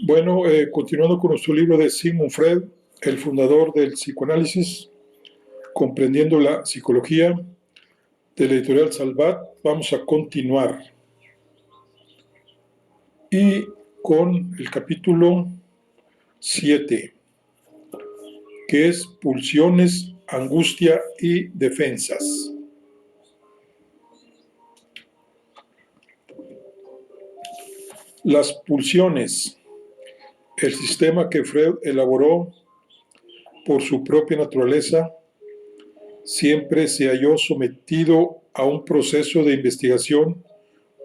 Bueno, continuando con nuestro libro de Sigmund Freud, el fundador del psicoanálisis, comprendiendo la psicología, de la editorial Salvat, vamos a continuar. Y con el capítulo 7, que es pulsiones, angustia y defensas. Las pulsiones, el sistema que Freud elaboró por su propia naturaleza, siempre se halló sometido a un proceso de investigación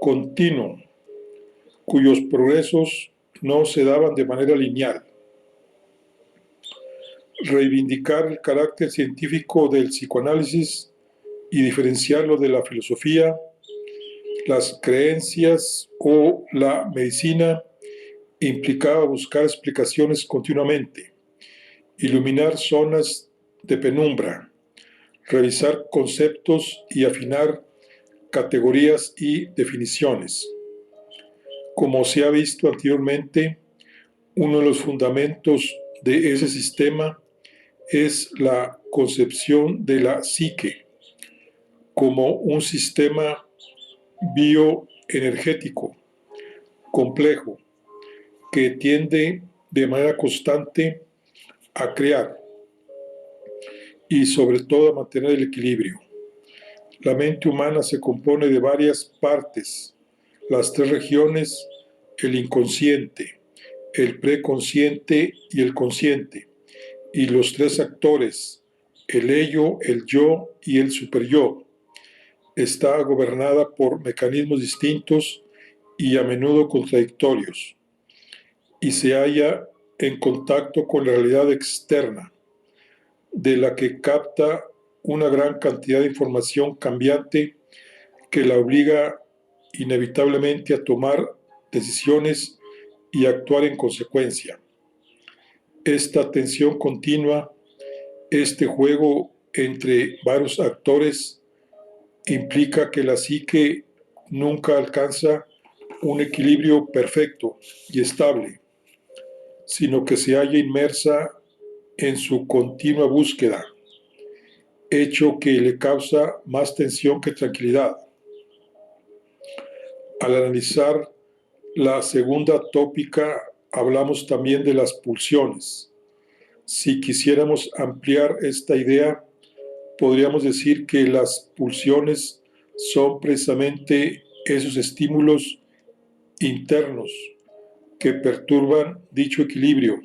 continuo, cuyos progresos no se daban de manera lineal. Reivindicar el carácter científico del psicoanálisis y diferenciarlo de la filosofía, las creencias o la medicina implicaba buscar explicaciones continuamente, iluminar zonas de penumbra, revisar conceptos y afinar categorías y definiciones. Como se ha visto anteriormente, uno de los fundamentos de ese sistema es la concepción de la psique como un sistema bioenergético complejo que tiende de manera constante a crear y sobre todo a mantener el equilibrio. La mente humana se compone de varias partes, las tres regiones, el inconsciente, el preconsciente y el consciente, y los tres actores, el ello, el yo y el superyo. Está gobernada por mecanismos distintos y a menudo contradictorios, y se halla en contacto con la realidad externa, de la que capta una gran cantidad de información cambiante que la obliga inevitablemente a tomar decisiones y actuar en consecuencia. Esta tensión continua, este juego entre varios actores, implica que la psique nunca alcanza un equilibrio perfecto y estable, sino que se halla inmersa en su continua búsqueda, hecho que le causa más tensión que tranquilidad. Al analizar la segunda tópica, hablamos también de las pulsiones. Si quisiéramos ampliar esta idea, podríamos decir que las pulsiones son precisamente esos estímulos internos que perturban dicho equilibrio,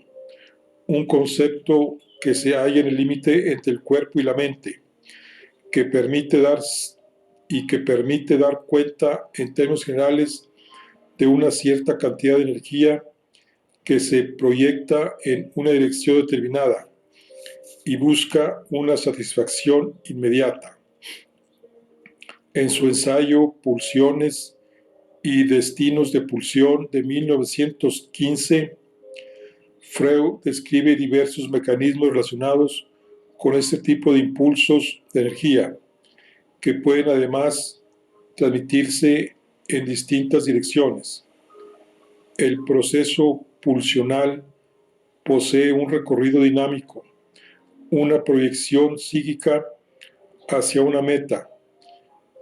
un concepto que se halla en el límite entre el cuerpo y la mente, que permite dar cuenta en términos generales de una cierta cantidad de energía que se proyecta en una dirección determinada y busca una satisfacción inmediata. En su ensayo Pulsiones y destinos de pulsión de 1915, Freud describe diversos mecanismos relacionados con este tipo de impulsos de energía, que pueden además transmitirse en distintas direcciones. El proceso pulsional posee un recorrido dinámico, una proyección psíquica hacia una meta,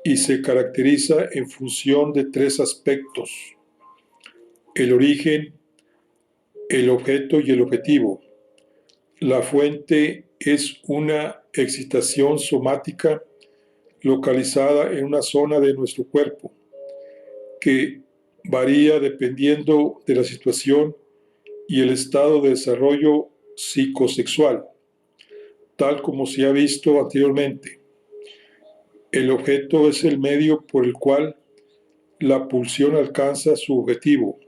y se caracteriza en función de tres aspectos: el origen, el objeto y el objetivo. La fuente es una excitación somática localizada en una zona de nuestro cuerpo, que varía dependiendo de la situación y el estado de desarrollo psicosexual, tal como se ha visto anteriormente. El objeto es el medio por el cual la pulsión alcanza su objetivo.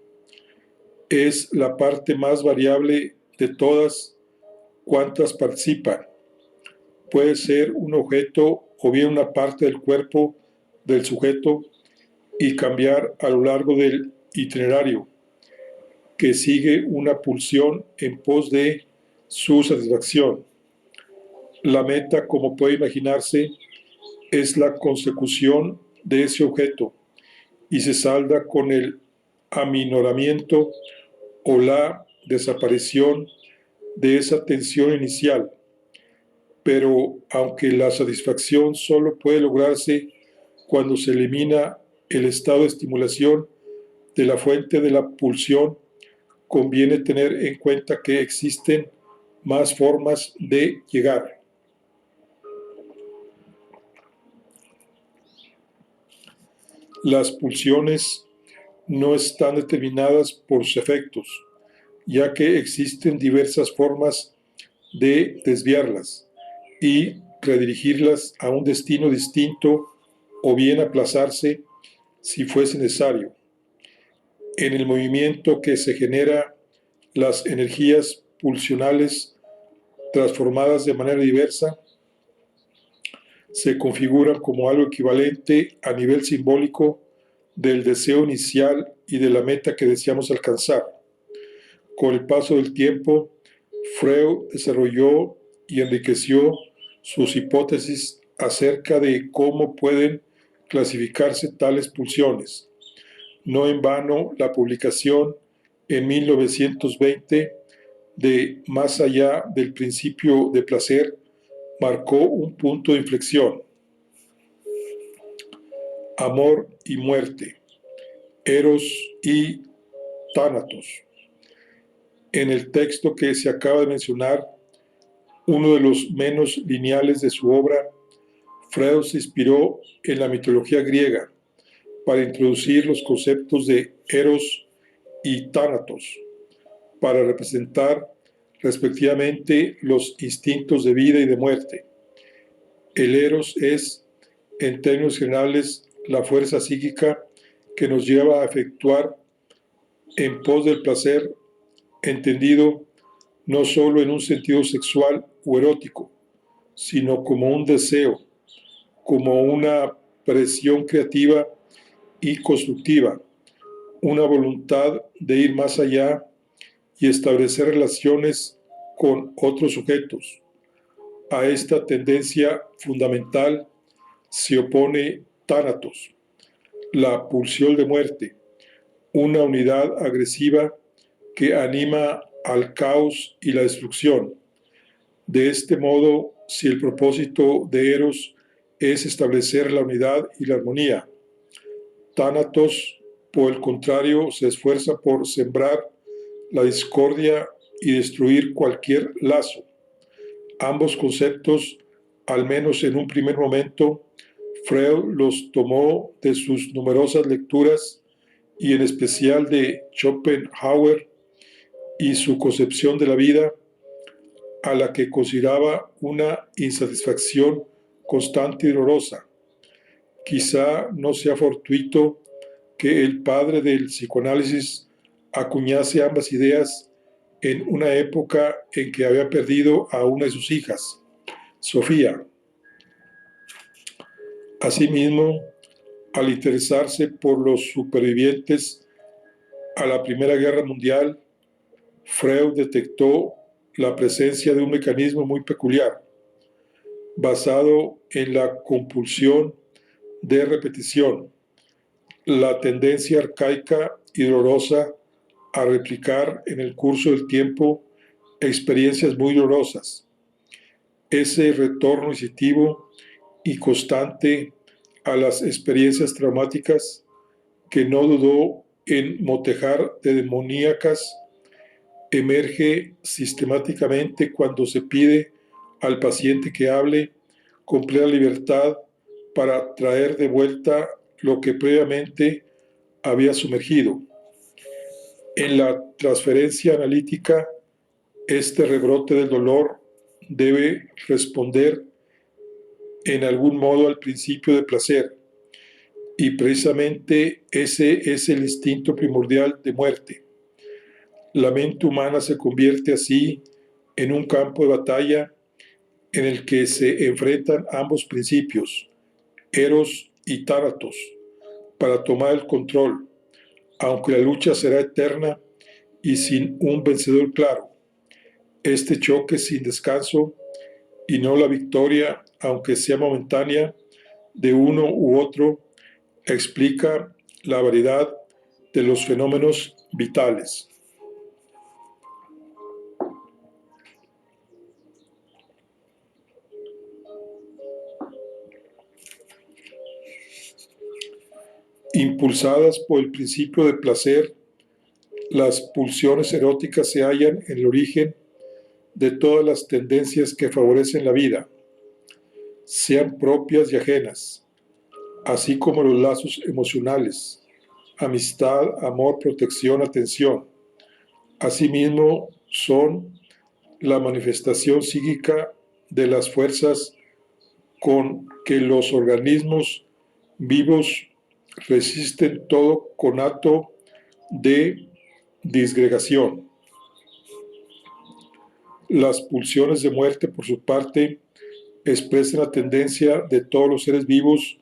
Es la parte más variable de todas cuantas participan. Puede ser un objeto o bien una parte del cuerpo del sujeto y cambiar a lo largo del itinerario que sigue una pulsión en pos de su satisfacción. La meta, como puede imaginarse, es la consecución de ese objeto y se salda con el aminoramiento o la desaparición de esa tensión inicial. Pero aunque la satisfacción solo puede lograrse cuando se elimina el estado de estimulación de la fuente de la pulsión, conviene tener en cuenta que existen más formas de llegar. Las pulsiones no están determinadas por sus efectos, ya que existen diversas formas de desviarlas y redirigirlas a un destino distinto o bien aplazarse si fuese necesario. En el movimiento que se genera, las energías pulsionales transformadas de manera diversa se configuran como algo equivalente a nivel simbólico del deseo inicial y de la meta que deseamos alcanzar. Con el paso del tiempo, Freud desarrolló y enriqueció sus hipótesis acerca de cómo pueden clasificarse tales pulsiones. No en vano, la publicación en 1920 de Más allá del principio de placer marcó un punto de inflexión. Amor y muerte, Eros y Tánatos. En el texto que se acaba de mencionar, uno de los menos lineales de su obra, Freud se inspiró en la mitología griega para introducir los conceptos de Eros y Tánatos, para representar respectivamente los instintos de vida y de muerte. El Eros es, en términos generales, la fuerza psíquica que nos lleva a efectuar en pos del placer, entendido no solo en un sentido sexual o erótico, sino como un deseo, como una presión creativa y constructiva, una voluntad de ir más allá y establecer relaciones con otros sujetos. A esta tendencia fundamental se opone Tánatos, la pulsión de muerte, una unidad agresiva que anima al caos y la destrucción. De este modo, si el propósito de Eros es establecer la unidad y la armonía, Tánatos, por el contrario, se esfuerza por sembrar la discordia y destruir cualquier lazo. Ambos conceptos, al menos en un primer momento, Freud los tomó de sus numerosas lecturas y en especial de Schopenhauer y su concepción de la vida, a la que consideraba una insatisfacción constante y dolorosa. Quizá no sea fortuito que el padre del psicoanálisis acuñase ambas ideas en una época en que había perdido a una de sus hijas, Sofía. Asimismo, al interesarse por los supervivientes a la Primera Guerra Mundial, Freud detectó la presencia de un mecanismo muy peculiar, basado en la compulsión de repetición, la tendencia arcaica y dolorosa a replicar en el curso del tiempo experiencias muy dolorosas. Ese retorno instintivo y constante a las experiencias traumáticas que no dudó en motejar de demoníacas emerge sistemáticamente cuando se pide al paciente que hable con plena libertad para traer de vuelta lo que previamente había sumergido. En la transferencia analítica, este rebrote del dolor debe responder en algún modo al principio de placer, y precisamente ese es el instinto primordial de muerte. La mente humana se convierte así en un campo de batalla en el que se enfrentan ambos principios, Eros y Tánatos, para tomar el control, aunque la lucha será eterna y sin un vencedor claro. Este choque sin descanso y no la victoria, aunque sea momentánea, de uno u otro, explica la variedad de los fenómenos vitales. Impulsadas por el principio de placer, las pulsiones eróticas se hallan en el origen de todas las tendencias que favorecen la vida, sean propias y ajenas, así como los lazos emocionales, amistad, amor, protección, atención. Asimismo, son la manifestación psíquica de las fuerzas con que los organismos vivos resisten todo conato de disgregación. Las pulsiones de muerte, por su parte, expresan la tendencia de todos los seres vivos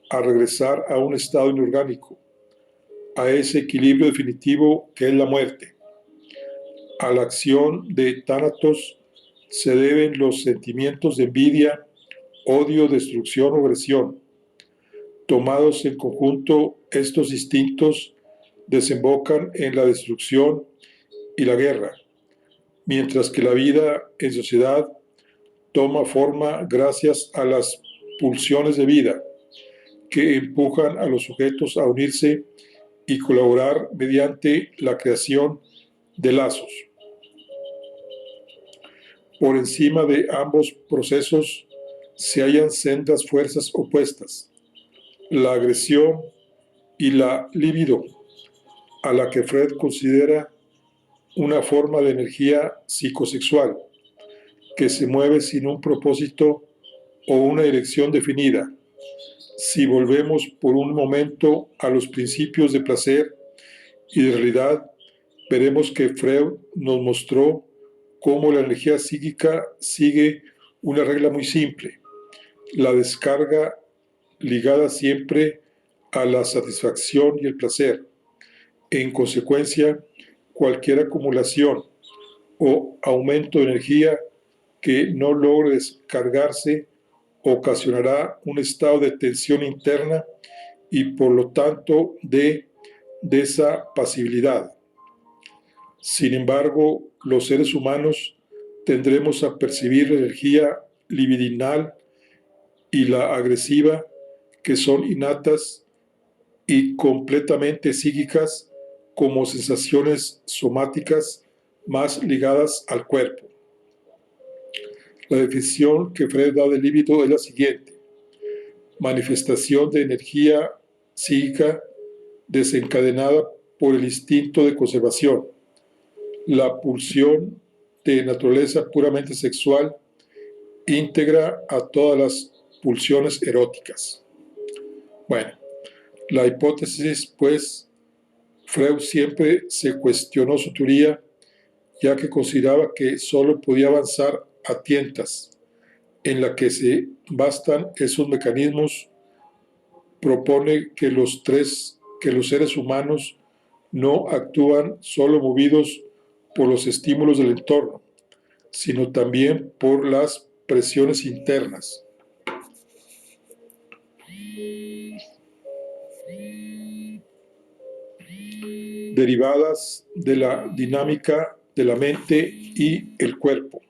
a regresar a un estado inorgánico, a ese equilibrio definitivo que es la muerte. A la acción de Thanatos se deben los sentimientos de envidia, odio, destrucción o agresión. Tomados en conjunto, estos instintos desembocan en la destrucción y la guerra, mientras que la vida en sociedad toma forma gracias a las pulsiones de vida que empujan a los sujetos a unirse y colaborar mediante la creación de lazos. Por encima de ambos procesos se hallan sendas fuerzas opuestas, la agresión y la libido, a la que Freud considera una forma de energía psicosexual que se mueve sin un propósito o una dirección definida. Si volvemos por un momento a los principios de placer y de realidad, veremos que Freud nos mostró cómo la energía psíquica sigue una regla muy simple: la descarga ligada siempre a la satisfacción y el placer. En consecuencia, cualquier acumulación o aumento de energía que no logre descargarse ocasionará un estado de tensión interna y por lo tanto de desapacibilidad. Sin embargo, los seres humanos tendremos a percibir la energía libidinal y la agresiva, que son innatas y completamente psíquicas, como sensaciones somáticas más ligadas al cuerpo. La definición que Freud da del líbido es la siguiente: manifestación de energía psíquica desencadenada por el instinto de conservación, la pulsión de naturaleza puramente sexual íntegra a todas las pulsiones eróticas. Bueno, la hipótesis, pues, Freud siempre se cuestionó su teoría, ya que consideraba que solo podía avanzar a tientas, en la que se bastan esos mecanismos. Propone que los seres humanos no actúan solo movidos por los estímulos del entorno, sino también por las presiones internas. Derivadas de la dinámica de la mente y el cuerpo.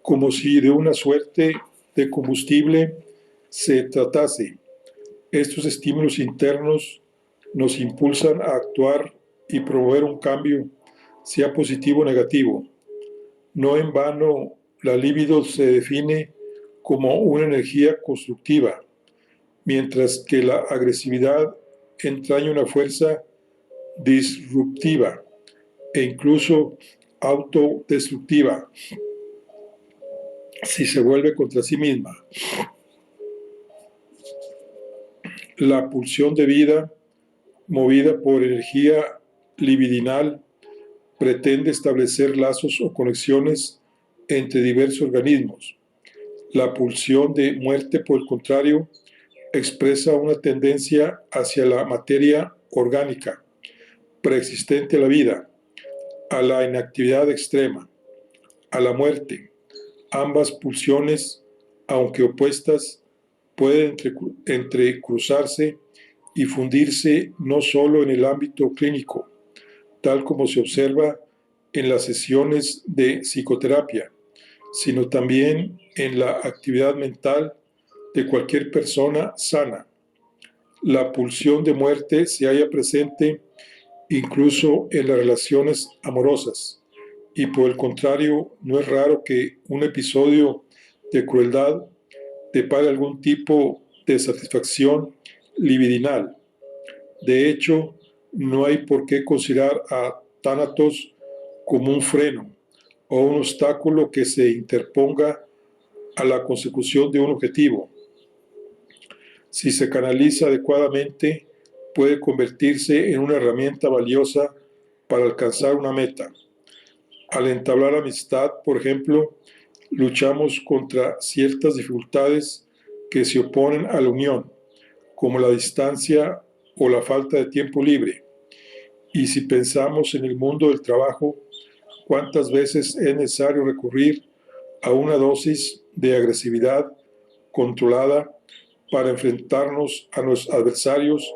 Como si de una suerte de combustible se tratase. Estos estímulos internos nos impulsan a actuar y promover un cambio, sea positivo o negativo. No en vano, la libido se define como una energía constructiva, mientras que la agresividad entraña una fuerza disruptiva e incluso autodestructiva si se vuelve contra sí misma. La pulsión de vida, movida por energía libidinal, pretende establecer lazos o conexiones entre diversos organismos. La pulsión de muerte, por el contrario, expresa una tendencia hacia la materia orgánica, preexistente a la vida, a la inactividad extrema, a la muerte. Ambas pulsiones, aunque opuestas, pueden entrecruzarse y fundirse no solo en el ámbito clínico, tal como se observa en las sesiones de psicoterapia, sino también en la actividad mental de cualquier persona sana. La pulsión de muerte se halla presente incluso en las relaciones amorosas, y por el contrario, no es raro que un episodio de crueldad depare algún tipo de satisfacción libidinal. De hecho, no hay por qué considerar a Thanatos como un freno o un obstáculo que se interponga a la consecución de un objetivo. Si se canaliza adecuadamente, puede convertirse en una herramienta valiosa para alcanzar una meta. Al entablar amistad, por ejemplo, luchamos contra ciertas dificultades que se oponen a la unión, como la distancia o la falta de tiempo libre. Y si pensamos en el mundo del trabajo, ¿cuántas veces es necesario recurrir a una dosis de agresividad controlada para enfrentarnos a nuestros adversarios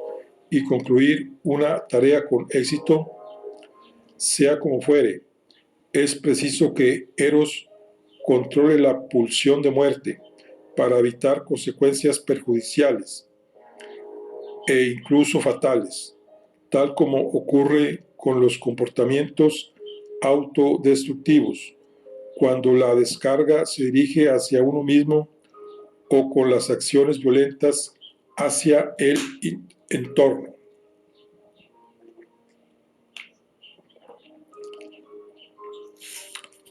y concluir una tarea con éxito? Sea como fuere, es preciso que Eros controle la pulsión de muerte para evitar consecuencias perjudiciales e incluso fatales, tal como ocurre con los comportamientos autodestructivos, cuando la descarga se dirige hacia uno mismo o con las acciones violentas hacia el entorno.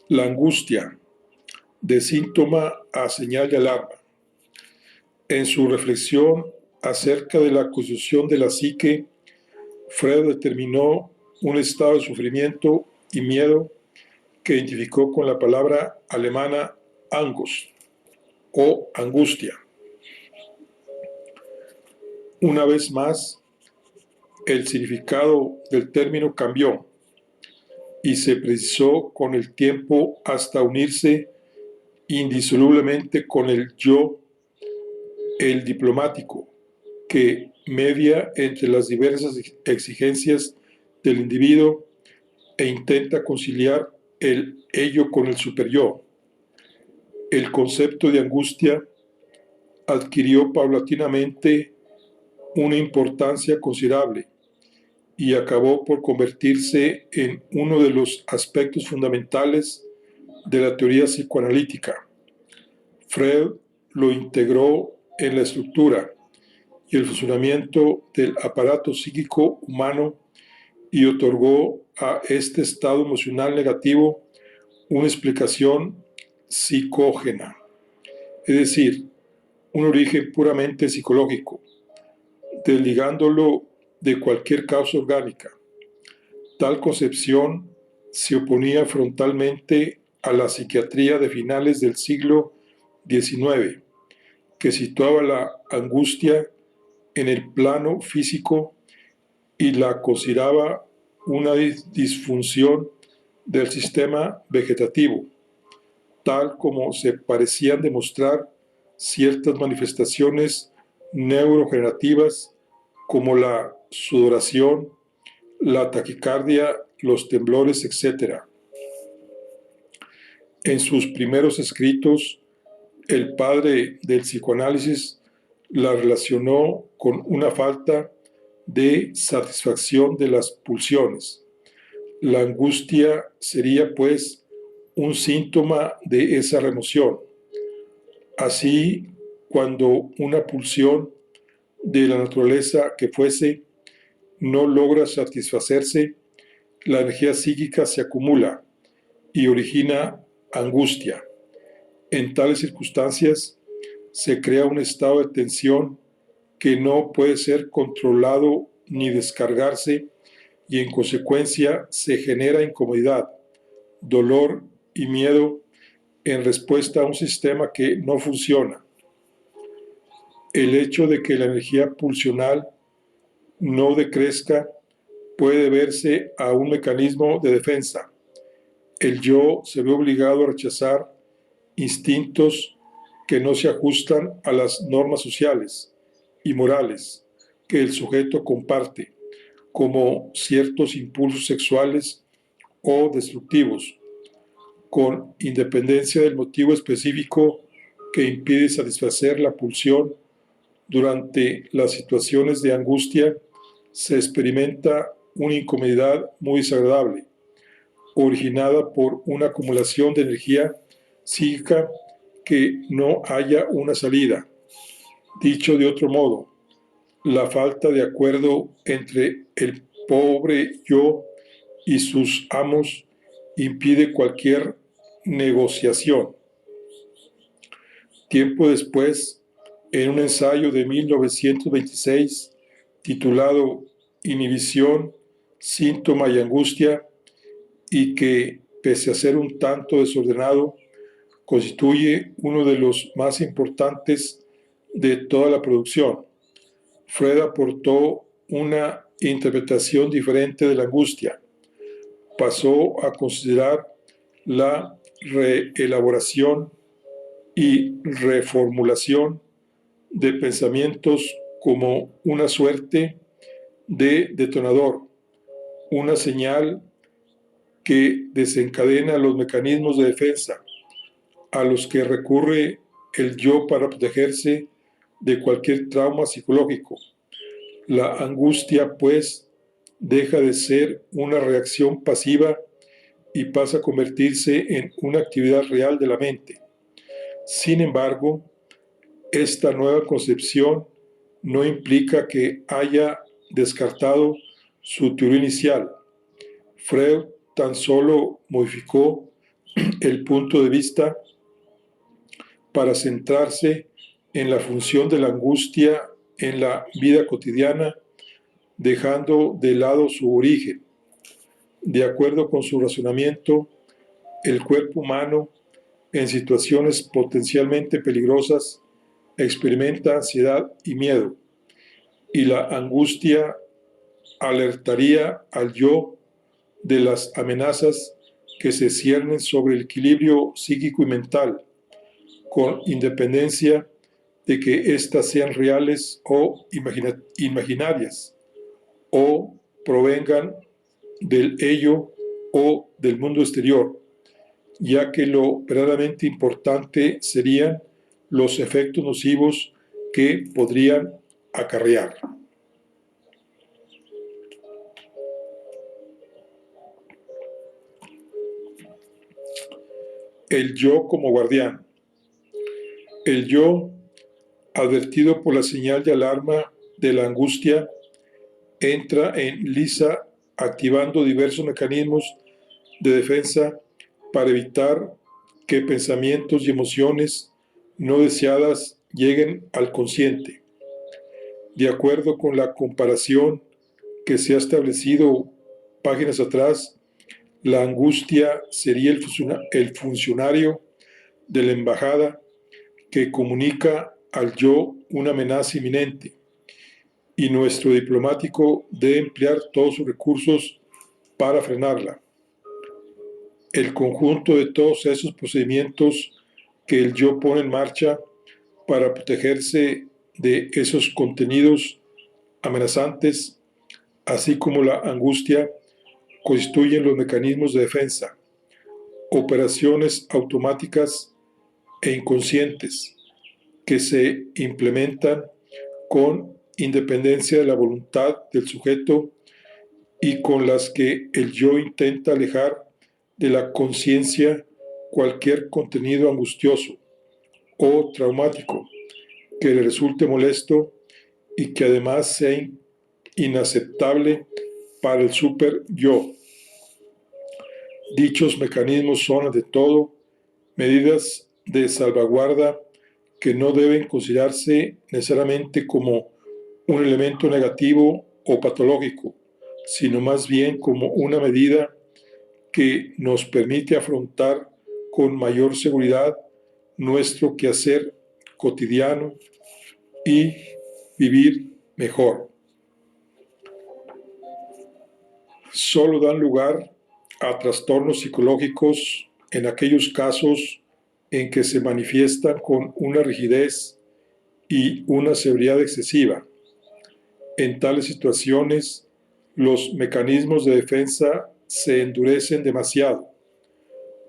La angustia, de síntoma a señal de alarma. En su reflexión acerca de la constitución de la psique, Freud determinó un estado de sufrimiento y miedo que identificó con la palabra alemana Angst o angustia. Una vez más, el significado del término cambió y se precisó con el tiempo hasta unirse indisolublemente con el yo, el diplomático, que media entre las diversas exigencias del individuo e intenta conciliar el ello con el superyo. El concepto de angustia adquirió paulatinamente una importancia considerable y acabó por convertirse en uno de los aspectos fundamentales de la teoría psicoanalítica. Freud lo integró en la estructura y el funcionamiento del aparato psíquico humano y otorgó a este estado emocional negativo una explicación psicógena, es decir, un origen puramente psicológico, desligándolo de cualquier causa orgánica. Tal concepción se oponía frontalmente a la psiquiatría de finales del siglo XIX, que situaba la angustia en el plano físico y la consideraba una disfunción del sistema vegetativo, tal como se parecían demostrar ciertas manifestaciones neurogenerativas como la sudoración, la taquicardia, los temblores, etc. En sus primeros escritos, el padre del psicoanálisis la relacionó con una falta de satisfacción de las pulsiones. La angustia sería, pues, un síntoma de esa remoción. Así, cuando una pulsión de la naturaleza que fuese no logra satisfacerse, la energía psíquica se acumula y origina angustia. En tales circunstancias se crea un estado de tensión que no puede ser controlado ni descargarse y en consecuencia se genera incomodidad, dolor y miedo en respuesta a un sistema que no funciona. El hecho de que la energía pulsional no decrezca puede deberse a un mecanismo de defensa. El yo se ve obligado a rechazar instintos que no se ajustan a las normas sociales y morales que el sujeto comparte, como ciertos impulsos sexuales o destructivos, con independencia del motivo específico que impide satisfacer la pulsión. Durante las situaciones de angustia se experimenta una incomodidad muy desagradable, originada por una acumulación de energía psíquica que no haya una salida. Dicho de otro modo, la falta de acuerdo entre el pobre yo y sus amos impide cualquier negociación. Tiempo después, en un ensayo de 1926 titulado Inhibición, síntoma y angustia, y que, pese a ser un tanto desordenado, constituye uno de los más importantes de toda la producción, Freud aportó una interpretación diferente de la angustia. Pasó a considerar la reelaboración y reformulación de pensamientos como una suerte de detonador, una señal que desencadena los mecanismos de defensa a los que recurre el yo para protegerse de cualquier trauma psicológico. La angustia, pues, deja de ser una reacción pasiva y pasa a convertirse en una actividad real de la mente. Sin embargo, esta nueva concepción no implica que haya descartado su teoría inicial. Freud tan solo modificó el punto de vista para centrarse en la función de la angustia en la vida cotidiana, dejando de lado su origen. De acuerdo con su razonamiento, el cuerpo humano, en situaciones potencialmente peligrosas, experimenta ansiedad y miedo, y la angustia alertaría al yo de las amenazas que se ciernen sobre el equilibrio psíquico y mental, con independencia de que éstas sean reales o imaginarias, o provengan del ello o del mundo exterior, ya que lo verdaderamente importante serían los efectos nocivos que podrían acarrear. El yo como guardián. El yo, advertido por la señal de alarma de la angustia, entra en lisa activando diversos mecanismos de defensa para evitar que pensamientos y emociones no deseadas lleguen al consciente. De acuerdo con la comparación que se ha establecido páginas atrás, la angustia sería el funcionario de la embajada que comunica al yo una amenaza inminente, y nuestro diplomático debe emplear todos sus recursos para frenarla. El conjunto de todos esos procedimientos que el yo pone en marcha para protegerse de esos contenidos amenazantes, así como la angustia, constituyen los mecanismos de defensa, operaciones automáticas e inconscientes que se implementan con independencia de la voluntad del sujeto y con las que el yo intenta alejar de la conciencia cualquier contenido angustioso o traumático que le resulte molesto y que además sea inaceptable para el super yo. Dichos mecanismos son, ante todo, medidas de salvaguarda que no deben considerarse necesariamente como un elemento negativo o patológico, sino más bien como una medida que nos permite afrontar con mayor seguridad nuestro quehacer cotidiano y vivir mejor. Solo dan lugar a trastornos psicológicos en aquellos casos en que se manifiestan con una rigidez y una severidad excesiva. En tales situaciones, los mecanismos de defensa se endurecen demasiado,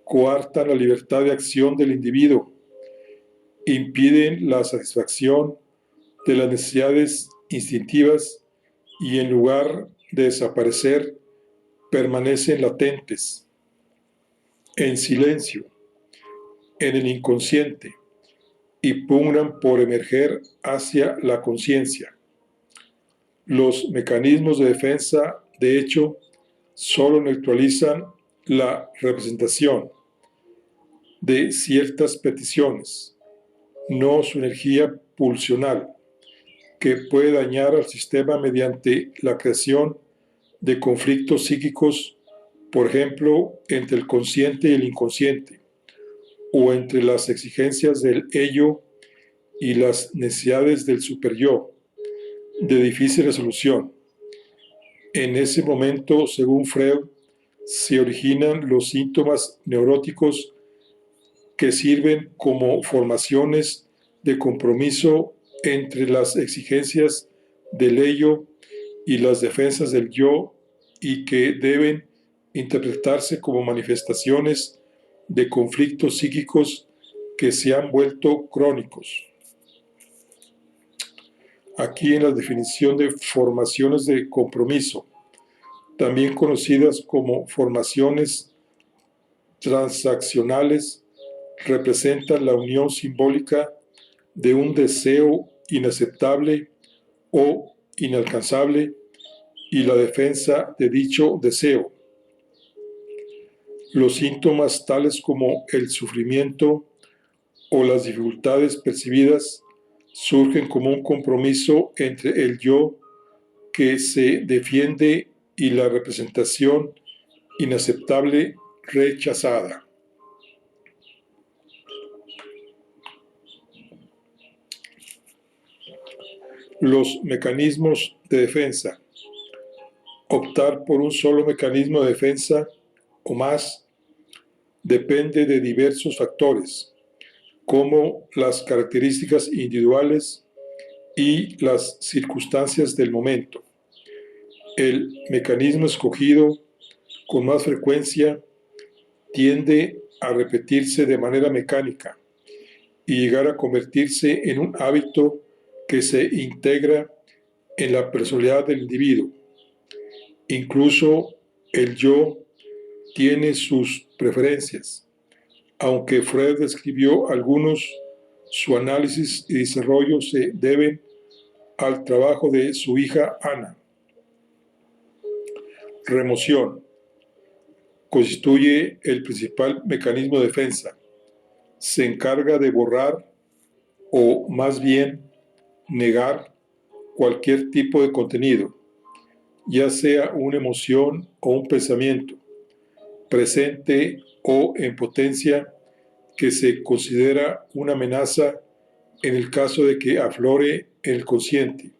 coartan la libertad de acción del individuo, impiden la satisfacción de las necesidades instintivas y en lugar de desaparecer, permanecen latentes, en silencio, en el inconsciente y pugnan por emerger hacia la conciencia. Los mecanismos de defensa, de hecho, solo neutralizan la representación de ciertas peticiones, no su energía pulsional, que puede dañar al sistema mediante la creación de conflictos psíquicos, por ejemplo, entre el consciente y el inconsciente, o entre las exigencias del ello y las necesidades del superyo, de difícil resolución. En ese momento, según Freud, se originan los síntomas neuróticos que sirven como formaciones de compromiso entre las exigencias del ello y las defensas del yo y que deben interpretarse como manifestaciones de conflictos psíquicos que se han vuelto crónicos. Aquí en la definición de formaciones de compromiso, también conocidas como formaciones transaccionales, representan la unión simbólica de un deseo inaceptable o inalcanzable y la defensa de dicho deseo. Los síntomas tales como el sufrimiento o las dificultades percibidas surgen como un compromiso entre el yo que se defiende y la representación inaceptable rechazada. Los mecanismos de defensa. Optar por un solo mecanismo de defensa o más depende de diversos factores, como las características individuales y las circunstancias del momento. El mecanismo escogido con más frecuencia tiende a repetirse de manera mecánica y llegar a convertirse en un hábito que se integra en la personalidad del individuo. Incluso el yo tiene sus preferencias. Aunque Freud describió algunos, su análisis y desarrollo se deben al trabajo de su hija Ana. Remoción. Constituye el principal mecanismo de defensa. Se encarga de borrar o más bien negar cualquier tipo de contenido, ya sea una emoción o un pensamiento, presente o en potencia, que se considera una amenaza en el caso de que aflore en el consciente.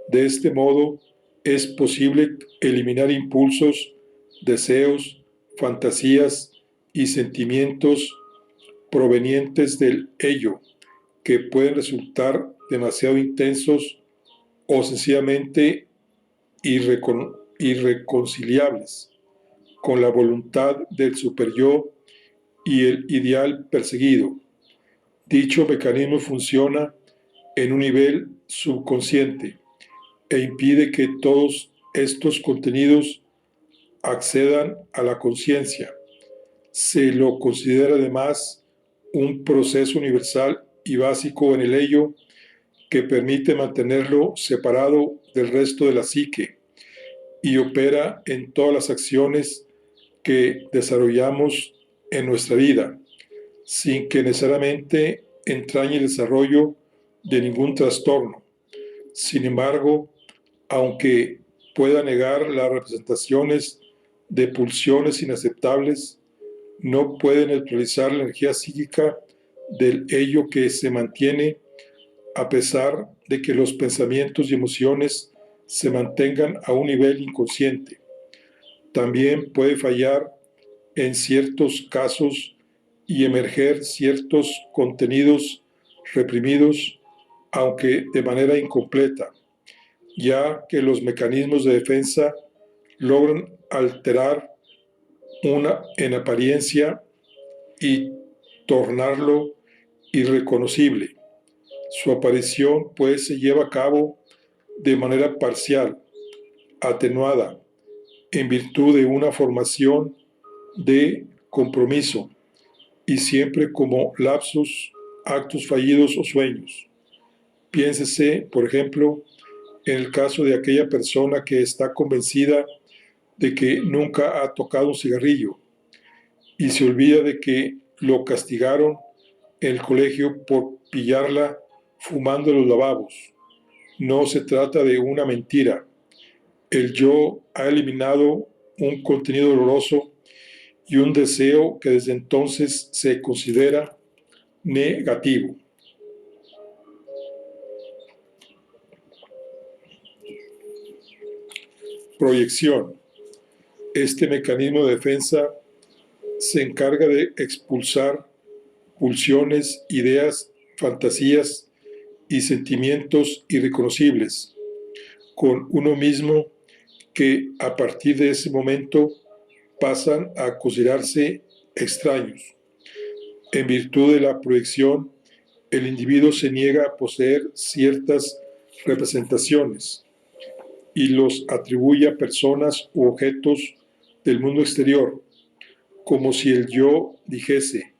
De este modo, es posible eliminar impulsos, deseos, fantasías y sentimientos provenientes del ello, que pueden resultar demasiado intensos o sencillamente irreconciliables con la voluntad del superyo y el ideal perseguido. Dicho mecanismo funciona en un nivel subconsciente e impide que todos estos contenidos accedan a la conciencia. Se lo considera además un proceso universal y básico en el ello que permite mantenerlo separado del resto de la psique y opera en todas las acciones que desarrollamos en nuestra vida, sin que necesariamente entrañe el desarrollo de ningún trastorno. Sin embargo, aunque pueda negar las representaciones de pulsiones inaceptables, no puede neutralizar la energía psíquica del ello que se mantiene a pesar de que los pensamientos y emociones se mantengan a un nivel inconsciente. También puede fallar en ciertos casos y emerger ciertos contenidos reprimidos, aunque de manera incompleta, ya que los mecanismos de defensa logran alterar una en apariencia y tornarlo irreconocible. Su aparición, pues, se lleva a cabo de manera parcial, atenuada, en virtud de una formación de compromiso y siempre como lapsus, actos fallidos o sueños. Piénsese, por ejemplo, en el caso de aquella persona que está convencida de que nunca ha tocado un cigarrillo y se olvida de que lo castigaron en el colegio por pillarla fumando en los lavabos. No se trata de una mentira. El yo ha eliminado un contenido doloroso y un deseo que desde entonces se considera negativo. Proyección. Este mecanismo de defensa se encarga de expulsar pulsiones, ideas, fantasías y sentimientos irreconocibles con uno mismo que a partir de ese momento pasan a considerarse extraños. En virtud de la proyección, el individuo se niega a poseer ciertas representaciones y los atribuye a personas u objetos del mundo exterior, como si el yo dijese: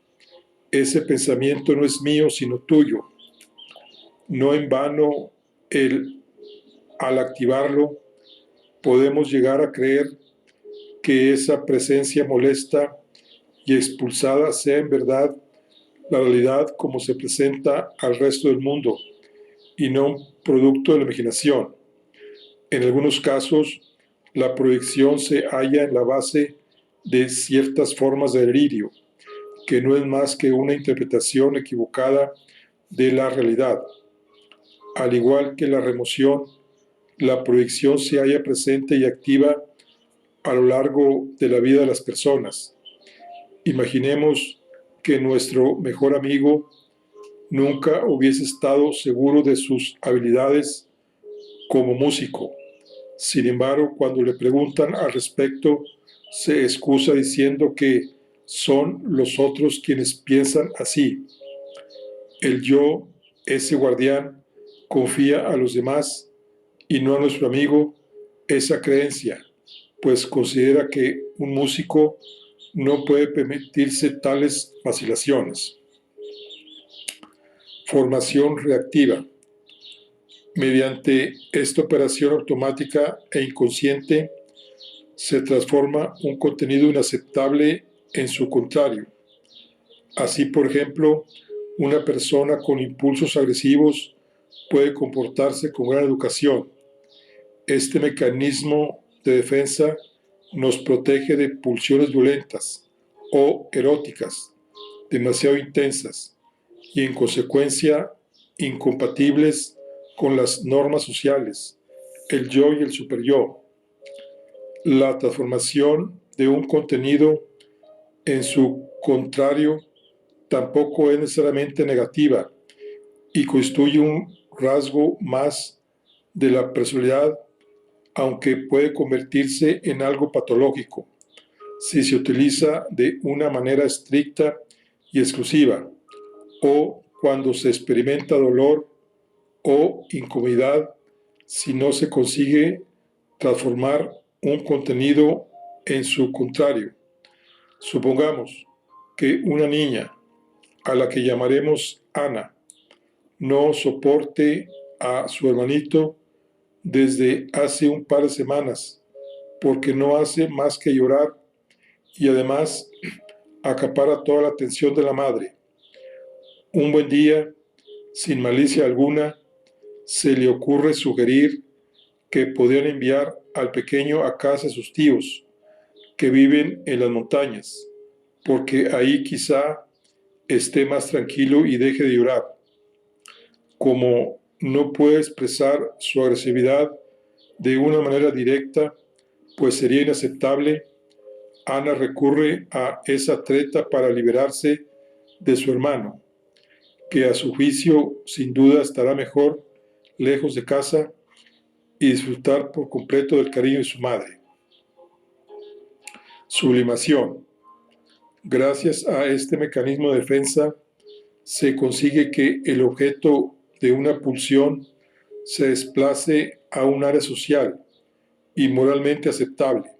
ese pensamiento no es mío sino tuyo. No en vano, al activarlo, podemos llegar a creer que esa presencia molesta y expulsada sea en verdad la realidad como se presenta al resto del mundo y no un producto de la imaginación. En algunos casos, la proyección se halla en la base de ciertas formas de delirio, que no es más que una interpretación equivocada de la realidad. Al igual que la remoción, la proyección se halla presente y activa a lo largo de la vida de las personas. Imaginemos que nuestro mejor amigo nunca hubiese estado seguro de sus habilidades como músico. Sin embargo, cuando le preguntan al respecto, se excusa diciendo que son los otros quienes piensan así. El yo, ese guardián, confía a los demás y no a nuestro amigo esa creencia, pues considera que un músico no puede permitirse tales vacilaciones. Formación reactiva. Mediante esta operación automática e inconsciente se transforma un contenido inaceptable en su contrario. Así, por ejemplo, una persona con impulsos agresivos puede comportarse con gran educación. Este mecanismo de defensa nos protege de pulsiones violentas o eróticas demasiado intensas y en consecuencia incompatibles con las normas sociales, el yo y el superyo. La transformación de un contenido en su contrario tampoco es necesariamente negativa y constituye un rasgo más de la personalidad, aunque puede convertirse en algo patológico si se utiliza de una manera estricta y exclusiva, o cuando se experimenta dolor o incomodidad si no se consigue transformar un contenido en su contrario. Supongamos que una niña a la que llamaremos Ana, no soporte a su hermanito desde hace un par de semanas, porque no hace más que llorar y además acapara toda la atención de la madre. Un buen día, sin malicia alguna, se le ocurre sugerir que podrían enviar al pequeño a casa de sus tíos, que viven en las montañas, porque ahí quizá esté más tranquilo y deje de llorar. Como no puede expresar su agresividad de una manera directa, pues sería inaceptable, Ana recurre a esa treta para liberarse de su hermano, que a su juicio sin duda estará mejor lejos de casa y disfrutar por completo del cariño de su madre. Sublimación. Gracias a este mecanismo de defensa se consigue que el objeto de una pulsión se desplace a un área social y moralmente aceptable.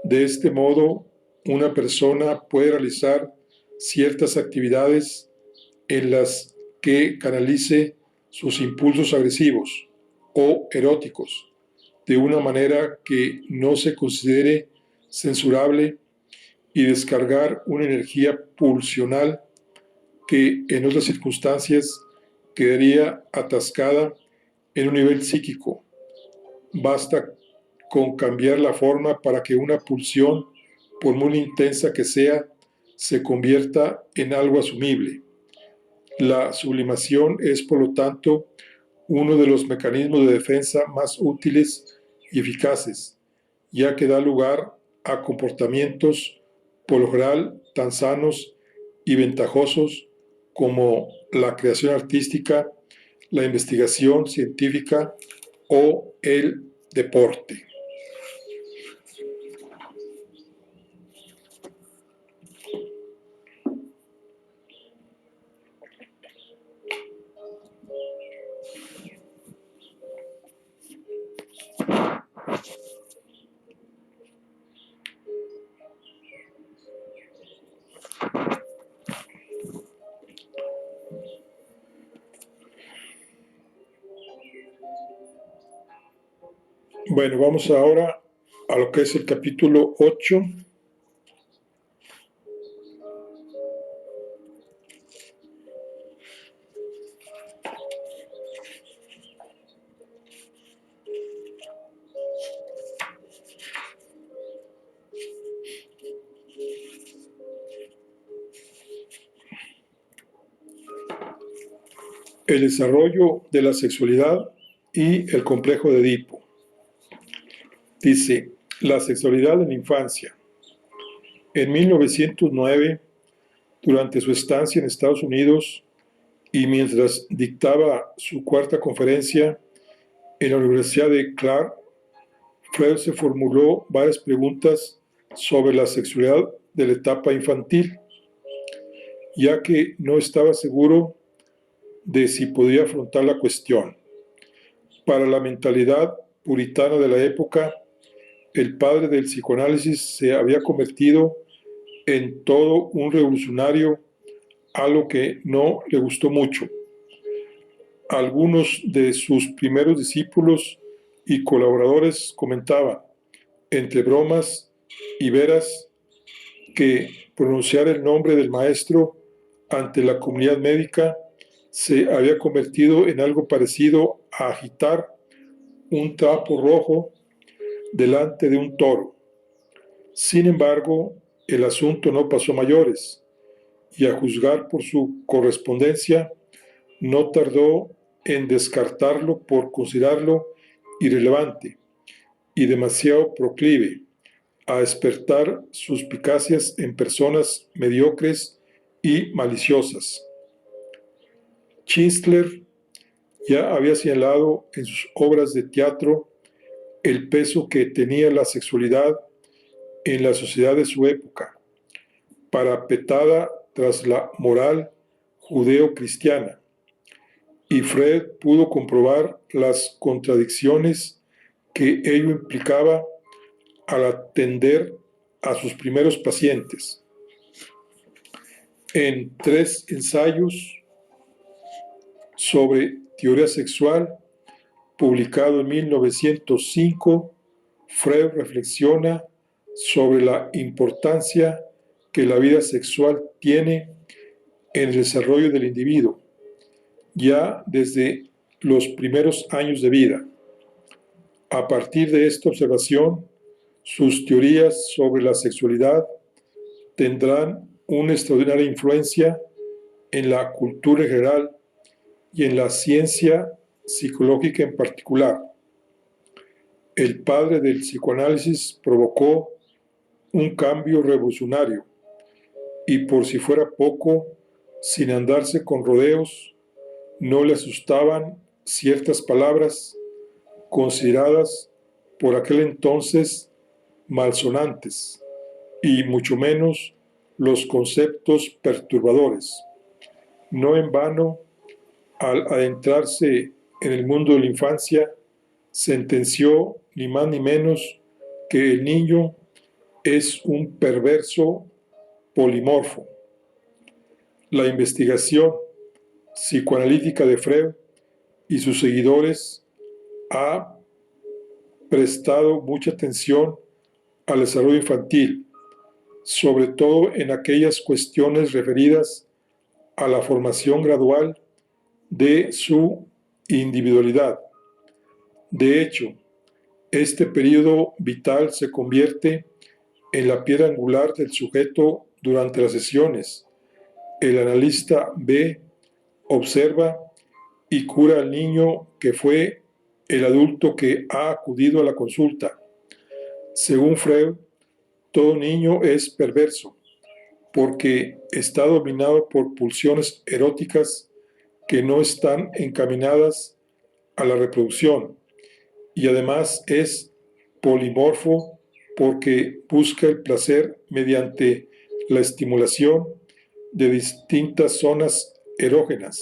De este modo, una persona puede realizar ciertas actividades en las que canalice sus impulsos agresivos o eróticos de una manera que no se considere censurable y descargar una energía pulsional que en otras circunstancias quedaría atascada en un nivel psíquico. Basta con cambiar la forma para que una pulsión, por muy intensa que sea, se convierta en algo asumible. La sublimación es, por lo tanto, uno de los mecanismos de defensa más útiles y eficaces, ya que da lugar a comportamientos, por lo general, tan sanos y ventajosos como la creación artística, la investigación científica o el deporte. Bueno, vamos ahora a lo que es el capítulo 8. El desarrollo de la sexualidad y el complejo de Edipo. Dice, la sexualidad en la infancia. En 1909, durante su estancia en Estados Unidos y mientras dictaba su cuarta conferencia en la Universidad de Clark, Freud se formuló varias preguntas sobre la sexualidad de la etapa infantil, ya que no estaba seguro de si podía afrontar la cuestión. Para la mentalidad puritana de la época, el padre del psicoanálisis se había convertido en todo un revolucionario, algo que no le gustó mucho. Algunos de sus primeros discípulos y colaboradores comentaban, entre bromas y veras, que pronunciar el nombre del maestro ante la comunidad médica se había convertido en algo parecido a agitar un trapo rojo delante de un toro. Sin embargo, el asunto no pasó a mayores, y a juzgar por su correspondencia, no tardó en descartarlo por considerarlo irrelevante y demasiado proclive a despertar suspicacias en personas mediocres y maliciosas. Schindler ya había señalado en sus obras de teatro el peso que tenía la sexualidad en la sociedad de su época, parapetada tras la moral judeo-cristiana, y Freud pudo comprobar las contradicciones que ello implicaba al atender a sus primeros pacientes. En 3 ensayos sobre teoría sexual, publicado en 1905, Freud reflexiona sobre la importancia que la vida sexual tiene en el desarrollo del individuo, ya desde los primeros años de vida. A partir de esta observación, sus teorías sobre la sexualidad tendrán una extraordinaria influencia en la cultura en general y en la ciencia psicológica en particular. El padre del psicoanálisis provocó un cambio revolucionario y, por si fuera poco, sin andarse con rodeos, no le asustaban ciertas palabras consideradas por aquel entonces malsonantes, y mucho menos los conceptos perturbadores. No en vano, al adentrarse en el mundo de la infancia, sentenció ni más ni menos que el niño es un perverso polimorfo. La investigación psicoanalítica de Freud y sus seguidores ha prestado mucha atención al desarrollo infantil, sobre todo en aquellas cuestiones referidas a la formación gradual de su individualidad. De hecho, este periodo vital se convierte en la piedra angular del sujeto durante las sesiones. El analista ve, observa y cura al niño que fue el adulto que ha acudido a la consulta. Según Freud, todo niño es perverso porque está dominado por pulsiones eróticas que no están encaminadas a la reproducción, y además es polimorfo porque busca el placer mediante la estimulación de distintas zonas erógenas,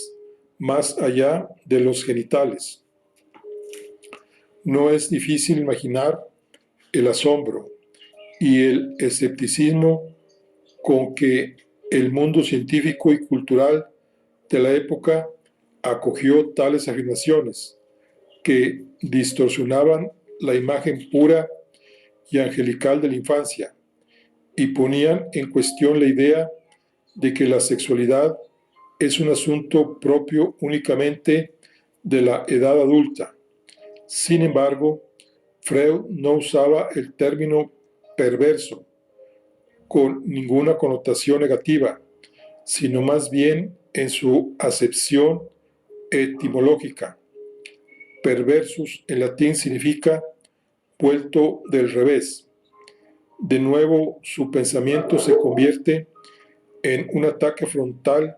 más allá de los genitales. No es difícil imaginar el asombro y el escepticismo con que el mundo científico y cultural de la época acogió tales afirmaciones que distorsionaban la imagen pura y angelical de la infancia y ponían en cuestión la idea de que la sexualidad es un asunto propio únicamente de la edad adulta. Sin embargo, Freud no usaba el término perverso con ninguna connotación negativa, sino más bien en su acepción etimológica. Perversus en latín significa vuelto del revés. De nuevo, su pensamiento se convierte en un ataque frontal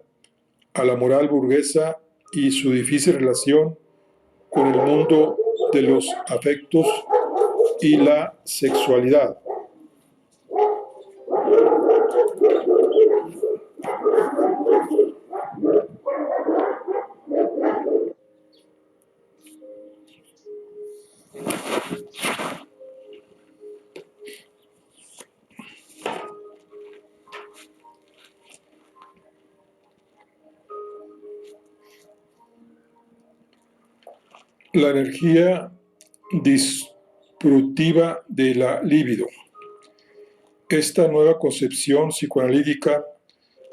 a la moral burguesa y su difícil relación con el mundo de los afectos y la sexualidad. La energía disruptiva de la libido. Esta nueva concepción psicoanalítica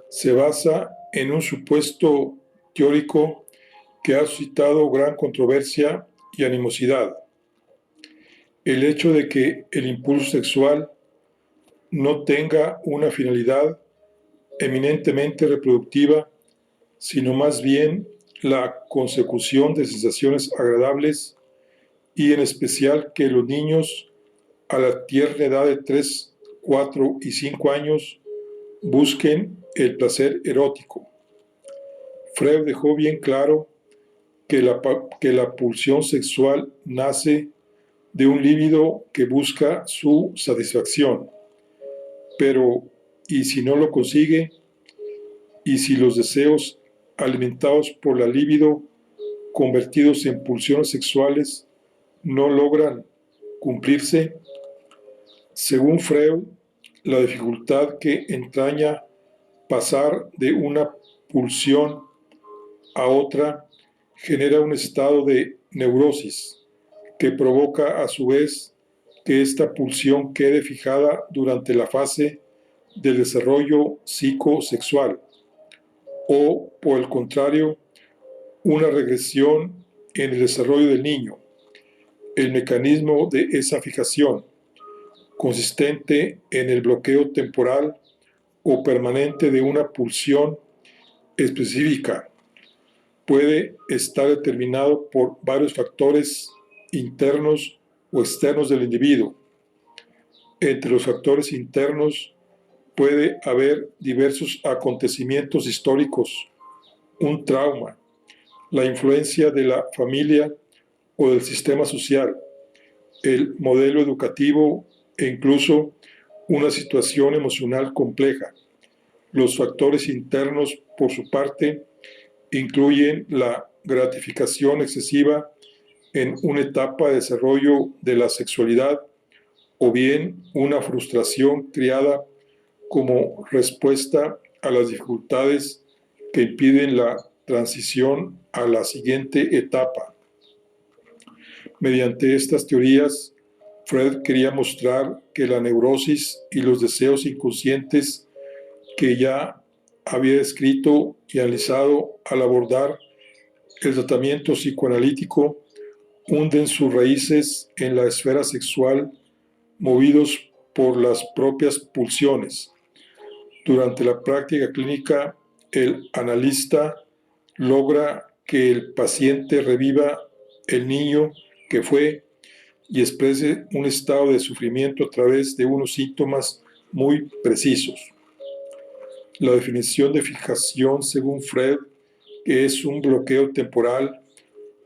se basa en un supuesto teórico que ha suscitado gran controversia y animosidad. El hecho de que el impulso sexual no tenga una finalidad eminentemente reproductiva, sino más bien la consecución de sensaciones agradables, y en especial que los niños a la tierna edad de 3, 4 y 5 años busquen el placer erótico. Freud dejó bien claro que la pulsión sexual nace de un líbido que busca su satisfacción. Pero, ¿y si no lo consigue? ¿Y si los deseos alimentados por la libido, convertidos en pulsiones sexuales, no logran cumplirse? Según Freud, la dificultad que entraña pasar de una pulsión a otra genera un estado de neurosis que provoca a su vez que esta pulsión quede fijada durante la fase del desarrollo psicosexual o, por el contrario, una regresión en el desarrollo del niño. El mecanismo de esa fijación, consistente en el bloqueo temporal o permanente de una pulsión específica, puede estar determinado por varios factores internos o externos del individuo. Entre los factores internos puede haber diversos acontecimientos históricos, un trauma, la influencia de la familia o del sistema social, el modelo educativo e incluso una situación emocional compleja. Los factores internos, por su parte, incluyen la gratificación excesiva en una etapa de desarrollo de la sexualidad o bien una frustración creada como respuesta a las dificultades que impiden la transición a la siguiente etapa. Mediante estas teorías, Freud quería mostrar que la neurosis y los deseos inconscientes que ya había descrito y analizado al abordar el tratamiento psicoanalítico hunden sus raíces en la esfera sexual, movidos por las propias pulsiones. Durante la práctica clínica, el analista logra que el paciente reviva el niño que fue y exprese un estado de sufrimiento a través de unos síntomas muy precisos. La definición de fijación, según Freud, es un bloqueo temporal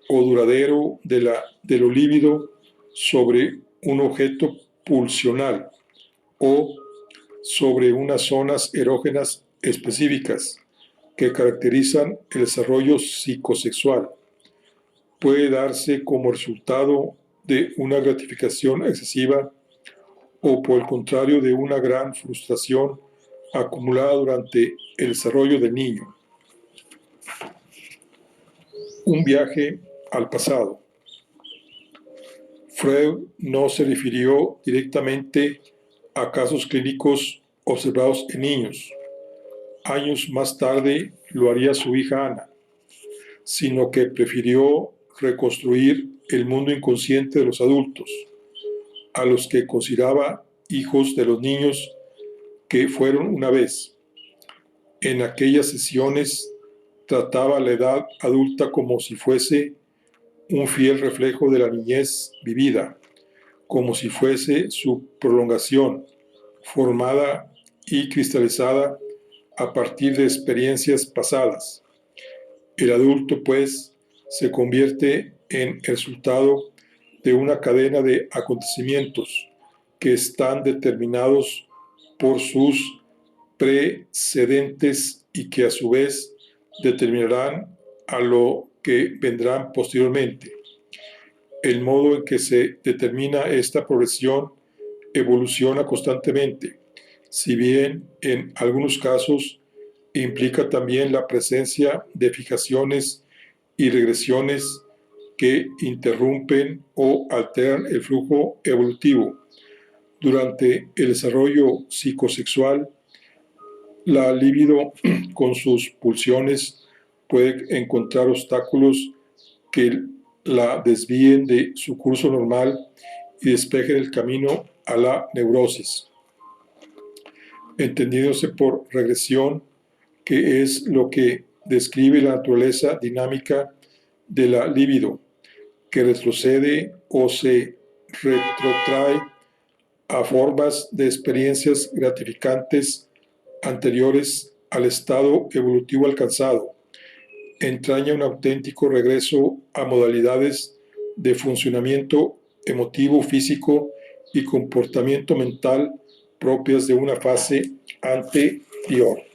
o duradero de lo líbido sobre un objeto pulsional o sobre unas zonas erógenas específicas que caracterizan el desarrollo psicosexual. Puede darse como resultado de una gratificación excesiva o por el contrario de una gran frustración acumulada durante el desarrollo del niño. Un viaje al pasado. Freud no se refirió directamente a casos clínicos observados en niños. Años más tarde lo haría su hija Ana, sino que prefirió reconstruir el mundo inconsciente de los adultos, a los que consideraba hijos de los niños que fueron una vez. En aquellas sesiones trataba la edad adulta como si fuese un fiel reflejo de la niñez vivida, como si fuese su prolongación, formada y cristalizada a partir de experiencias pasadas. El adulto, pues, se convierte en el resultado de una cadena de acontecimientos que están determinados por sus precedentes y que a su vez determinarán a lo que vendrán posteriormente. El modo en que se determina esta progresión evoluciona constantemente, si bien en algunos casos implica también la presencia de fijaciones y regresiones que interrumpen o alteran el flujo evolutivo. Durante el desarrollo psicosexual, la libido con sus pulsiones puede encontrar obstáculos que la desvíen de su curso normal y despejen el camino a la neurosis, entendiéndose por regresión, que es lo que describe la naturaleza dinámica de la libido, que retrocede o se retrotrae a formas de experiencias gratificantes anteriores al estado evolutivo alcanzado. Entraña un auténtico regreso a modalidades de funcionamiento emotivo, físico y comportamiento mental propias de una fase anterior.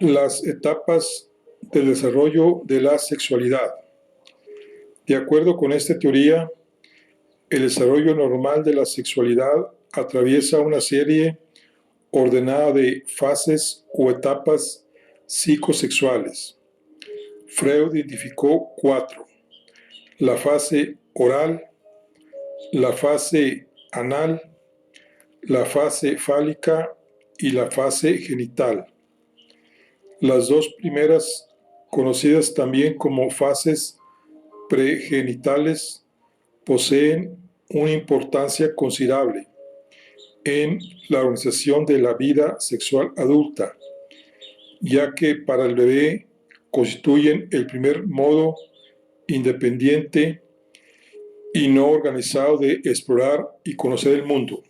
Las etapas del desarrollo de la sexualidad. De acuerdo con esta teoría, el desarrollo normal de la sexualidad atraviesa una serie ordenada de fases o etapas psicosexuales. Freud identificó 4: la fase oral, la fase anal, la fase fálica y la fase genital. Las dos primeras, conocidas también como fases pregenitales, poseen una importancia considerable en la organización de la vida sexual adulta, ya que para el bebé constituyen el primer modo independiente y no organizado de explorar y conocer el mundo.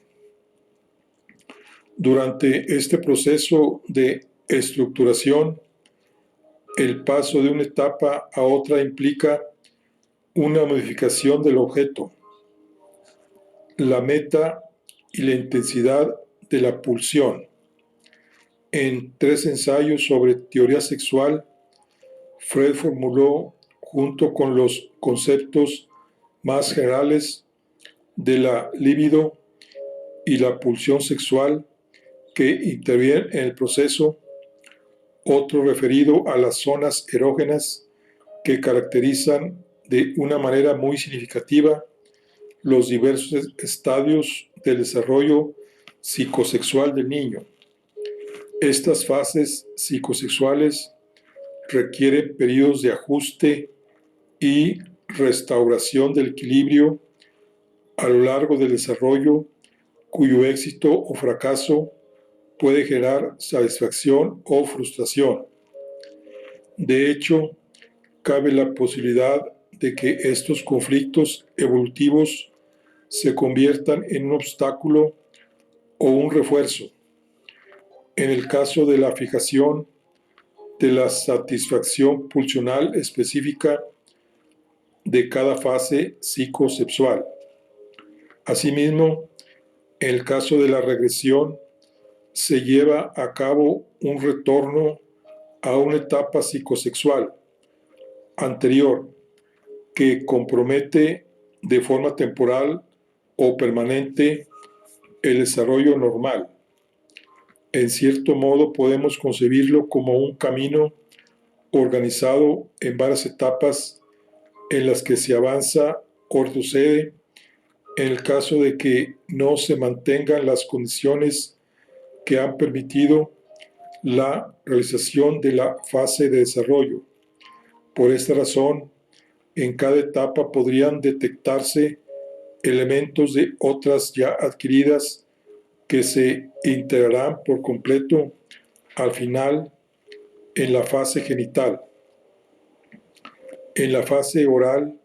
Durante este proceso de estructuración, el paso de una etapa a otra implica una modificación del objeto, la meta y la intensidad de la pulsión. En 3 ensayos sobre teoría sexual, Freud formuló, junto con los conceptos más generales de la libido y la pulsión sexual que intervienen en el proceso, otro referido a las zonas erógenas que caracterizan de una manera muy significativa los diversos estadios del desarrollo psicosexual del niño. Estas fases psicosexuales requieren periodos de ajuste y restauración del equilibrio a lo largo del desarrollo, cuyo éxito o fracaso puede generar satisfacción o frustración. De hecho, cabe la posibilidad de que estos conflictos evolutivos se conviertan en un obstáculo o un refuerzo. En el caso de la fijación de la satisfacción pulsional específica de cada fase psicosexual. Asimismo, en el caso de la regresión, se lleva a cabo un retorno a una etapa psicosexual anterior que compromete de forma temporal o permanente el desarrollo normal. En cierto modo podemos concebirlo como un camino organizado en varias etapas en las que se avanza o retrocede en el caso de que no se mantengan las condiciones que han permitido la realización de la fase de desarrollo. Por esta razón, en cada etapa podrían detectarse elementos de otras ya adquiridas que se integrarán por completo al final en la fase genital. En la fase oral,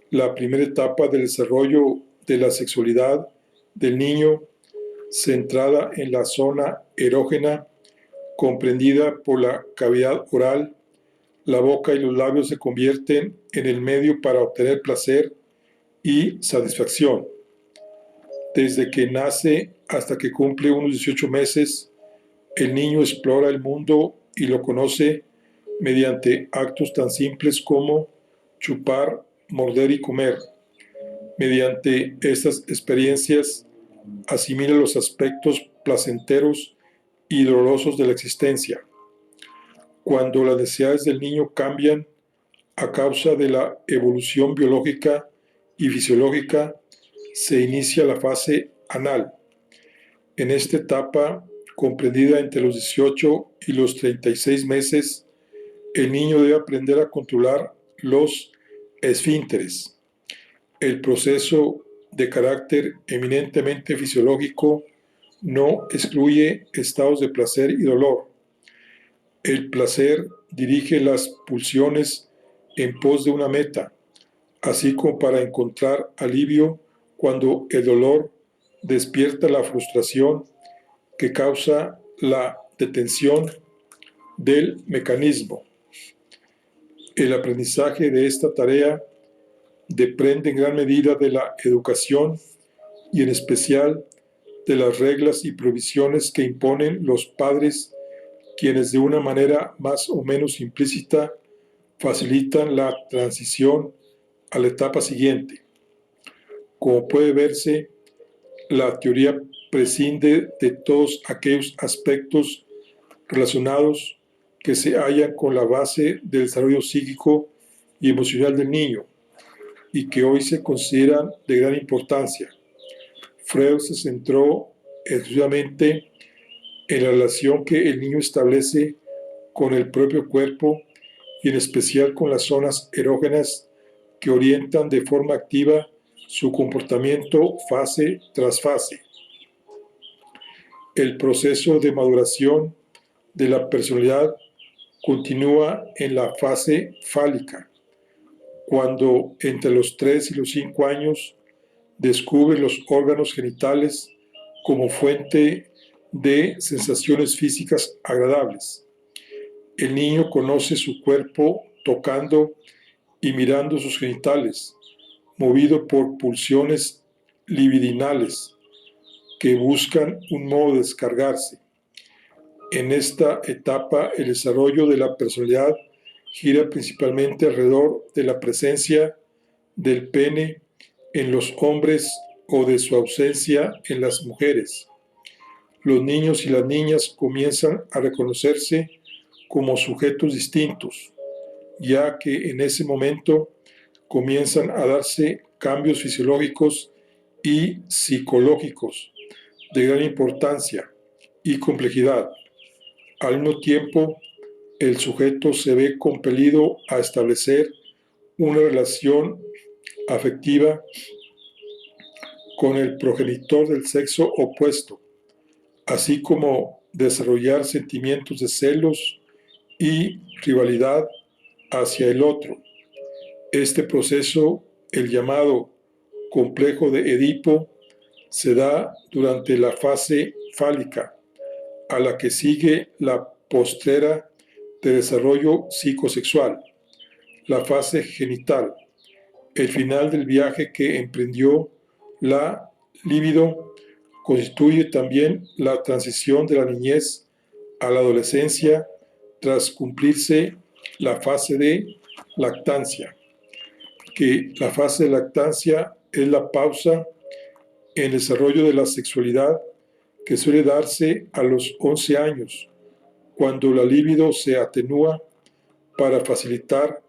la primera etapa del desarrollo de la sexualidad del niño, centrada en la zona erógena, comprendida por la cavidad oral, la boca y los labios se convierten en el medio para obtener placer y satisfacción. Desde que nace hasta que cumple unos 18 meses, el niño explora el mundo y lo conoce mediante actos tan simples como chupar, morder y comer. Mediante estas experiencias, asimila los aspectos placenteros y dolorosos de la existencia. Cuando las necesidades del niño cambian a causa de la evolución biológica y fisiológica, se inicia la fase anal. En esta etapa, comprendida entre los 18 y los 36 meses, el niño debe aprender a controlar los esfínteres. El proceso de carácter eminentemente fisiológico no excluye estados de placer y dolor. El placer dirige las pulsiones en pos de una meta, así como para encontrar alivio cuando el dolor despierta la frustración que causa la detención del mecanismo. El aprendizaje de esta tarea depende en gran medida de la educación y en especial de las reglas y provisiones que imponen los padres quienes de una manera más o menos implícita facilitan la transición a la etapa siguiente. Como puede verse, la teoría prescinde de todos aquellos aspectos relacionados que se hallan con la base del desarrollo psíquico y emocional del niño y que hoy se consideran de gran importancia. Freud se centró exclusivamente en la relación que el niño establece con el propio cuerpo y en especial con las zonas erógenas que orientan de forma activa su comportamiento fase tras fase. El proceso de maduración de la personalidad continúa en la fase fálica, cuando entre los 3 y los 5 años descubre los órganos genitales como fuente de sensaciones físicas agradables. El niño conoce su cuerpo tocando y mirando sus genitales, movido por pulsiones libidinales que buscan un modo de descargarse. En esta etapa, el desarrollo de la personalidad gira principalmente alrededor de la presencia del pene en los hombres o de su ausencia en las mujeres. Los niños y las niñas comienzan a reconocerse como sujetos distintos, ya que en ese momento comienzan a darse cambios fisiológicos y psicológicos de gran importancia y complejidad. Al mismo tiempo, el sujeto se ve compelido a establecer una relación afectiva con el progenitor del sexo opuesto, así como desarrollar sentimientos de celos y rivalidad hacia el otro. Este proceso, el llamado complejo de Edipo, se da durante la fase fálica, a la que sigue la postrera de desarrollo psicosexual, la fase genital, el final del viaje que emprendió la libido. Constituye también la transición de la niñez a la adolescencia tras cumplirse la fase de lactancia, que la fase de lactancia es la pausa en el desarrollo de la sexualidad que suele darse a los 11 años, cuando la libido se atenúa para facilitar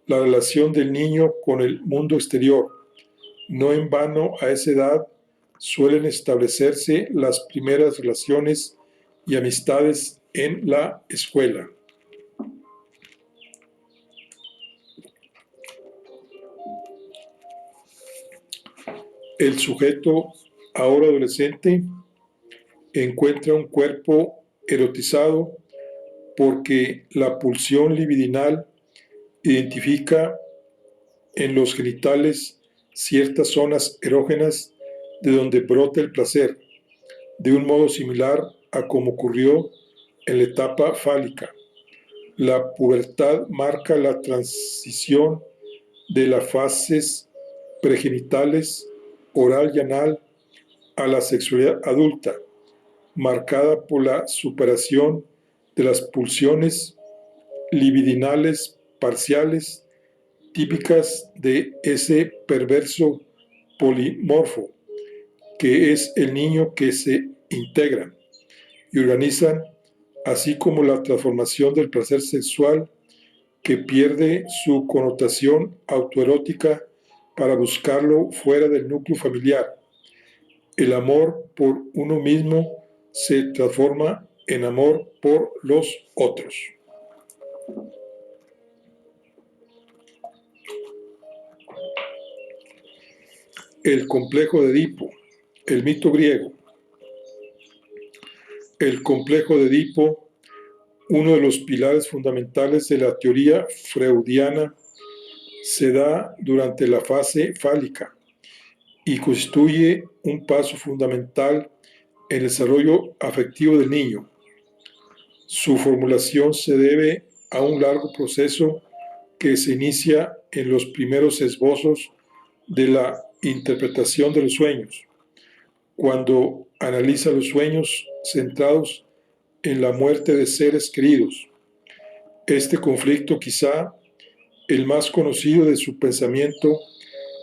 la relación del niño con el mundo exterior. No en vano, a esa edad suelen establecerse las primeras relaciones y amistades en la escuela. El sujeto, ahora adolescente, encuentra un cuerpo erotizado porque la pulsión libidinal identifica en los genitales ciertas zonas erógenas de donde brota el placer, de un modo similar a como ocurrió en la etapa fálica. La pubertad marca la transición de las fases pregenitales, oral y anal, a la sexualidad adulta, marcada por la superación de las pulsiones libidinales parciales típicas de ese perverso polimorfo, que es el niño que se integran y organizan, así como la transformación del placer sexual que pierde su connotación autoerótica para buscarlo fuera del núcleo familiar. El amor por uno mismo se transforma en amor por los otros. El complejo de Edipo, el mito griego. El complejo de Edipo, uno de los pilares fundamentales de la teoría freudiana, se da durante la fase fálica y constituye un paso fundamental en el desarrollo afectivo del niño. Su formulación se debe a un largo proceso que se inicia en los primeros esbozos de la interpretación de los sueños, cuando analiza los sueños centrados en la muerte de seres queridos. Este conflicto, quizá el más conocido de su pensamiento,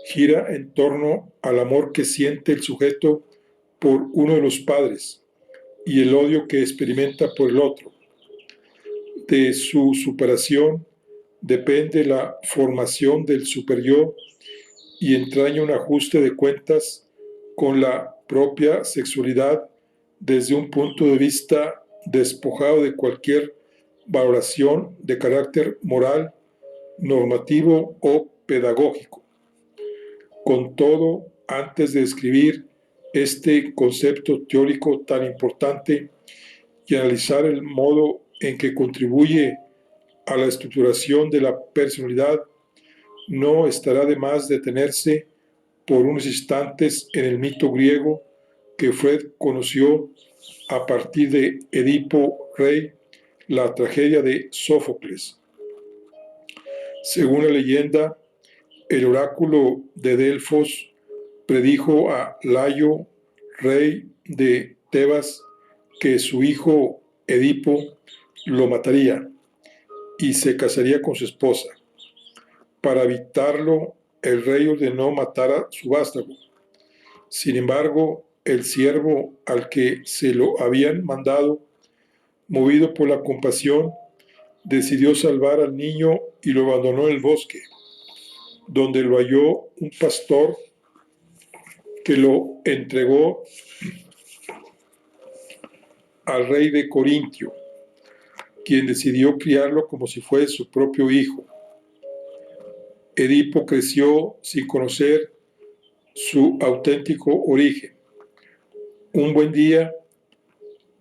gira en torno al amor que siente el sujeto por uno de los padres y el odio que experimenta por el otro. De su superación depende la formación del superyo y entraña un ajuste de cuentas con la propia sexualidad desde un punto de vista despojado de cualquier valoración de carácter moral, normativo o pedagógico. Con todo, antes de escribir este concepto teórico tan importante y analizar el modo en que contribuye a la estructuración de la personalidad, no estará de más detenerse por unos instantes en el mito griego que Freud conoció a partir de Edipo Rey, la tragedia de Sófocles. Según la leyenda, el oráculo de Delfos predijo a Layo, rey de Tebas, que su hijo Edipo lo mataría y se casaría con su esposa. Para evitarlo, el rey ordenó matar a su vástago. Sin embargo, el siervo al que se lo habían mandado, movido por la compasión, decidió salvar al niño y lo abandonó en el bosque, donde lo halló un pastor que lo entregó al rey de Corintio, quien decidió criarlo como si fuese su propio hijo. Edipo creció sin conocer su auténtico origen. Un buen día,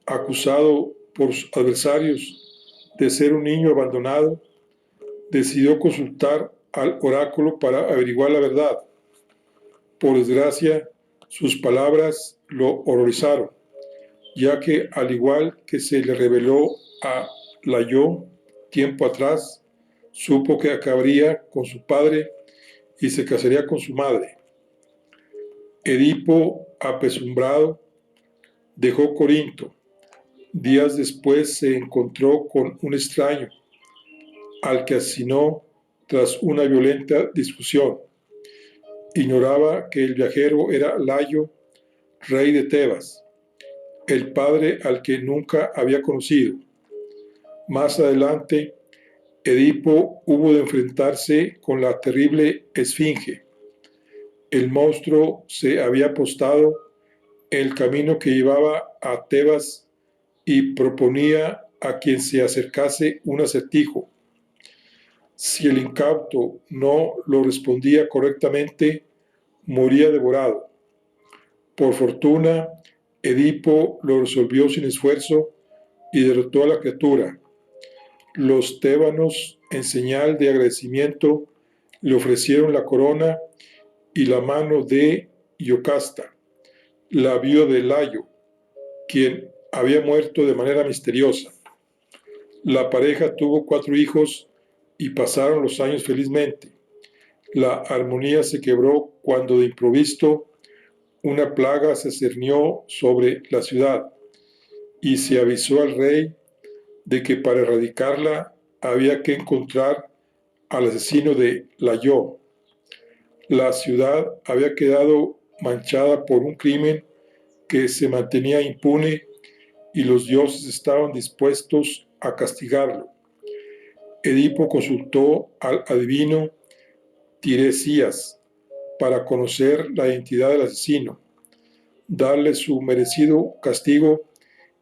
acusado por sus adversarios de ser un niño abandonado, decidió consultar al oráculo para averiguar la verdad. Por desgracia, sus palabras lo horrorizaron, ya que al igual que se le reveló a Layo tiempo atrás, supo que acabaría con su padre y se casaría con su madre. Edipo, apesumbrado, dejó Corinto. Días después se encontró con un extraño, al que asesinó tras una violenta discusión. Ignoraba que el viajero era Layo, rey de Tebas, el padre al que nunca había conocido. Más adelante, Edipo hubo de enfrentarse con la terrible Esfinge. El monstruo se había apostado en el camino que llevaba a Tebas y proponía a quien se acercase un acertijo. Si el incauto no lo respondía correctamente, moría devorado. Por fortuna, Edipo lo resolvió sin esfuerzo y derrotó a la criatura. Los tébanos, en señal de agradecimiento, le ofrecieron la corona y la mano de Iocasta, la viuda de Layo, quien había muerto de manera misteriosa. La pareja tuvo 4 hijos y pasaron los años felizmente. La armonía se quebró cuando de improviso una plaga se cernió sobre la ciudad y se avisó al rey de que para erradicarla había que encontrar al asesino de Layo. La ciudad había quedado manchada por un crimen que se mantenía impune y los dioses estaban dispuestos a castigarlo. Edipo consultó al adivino Tiresias para conocer la identidad del asesino, darle su merecido castigo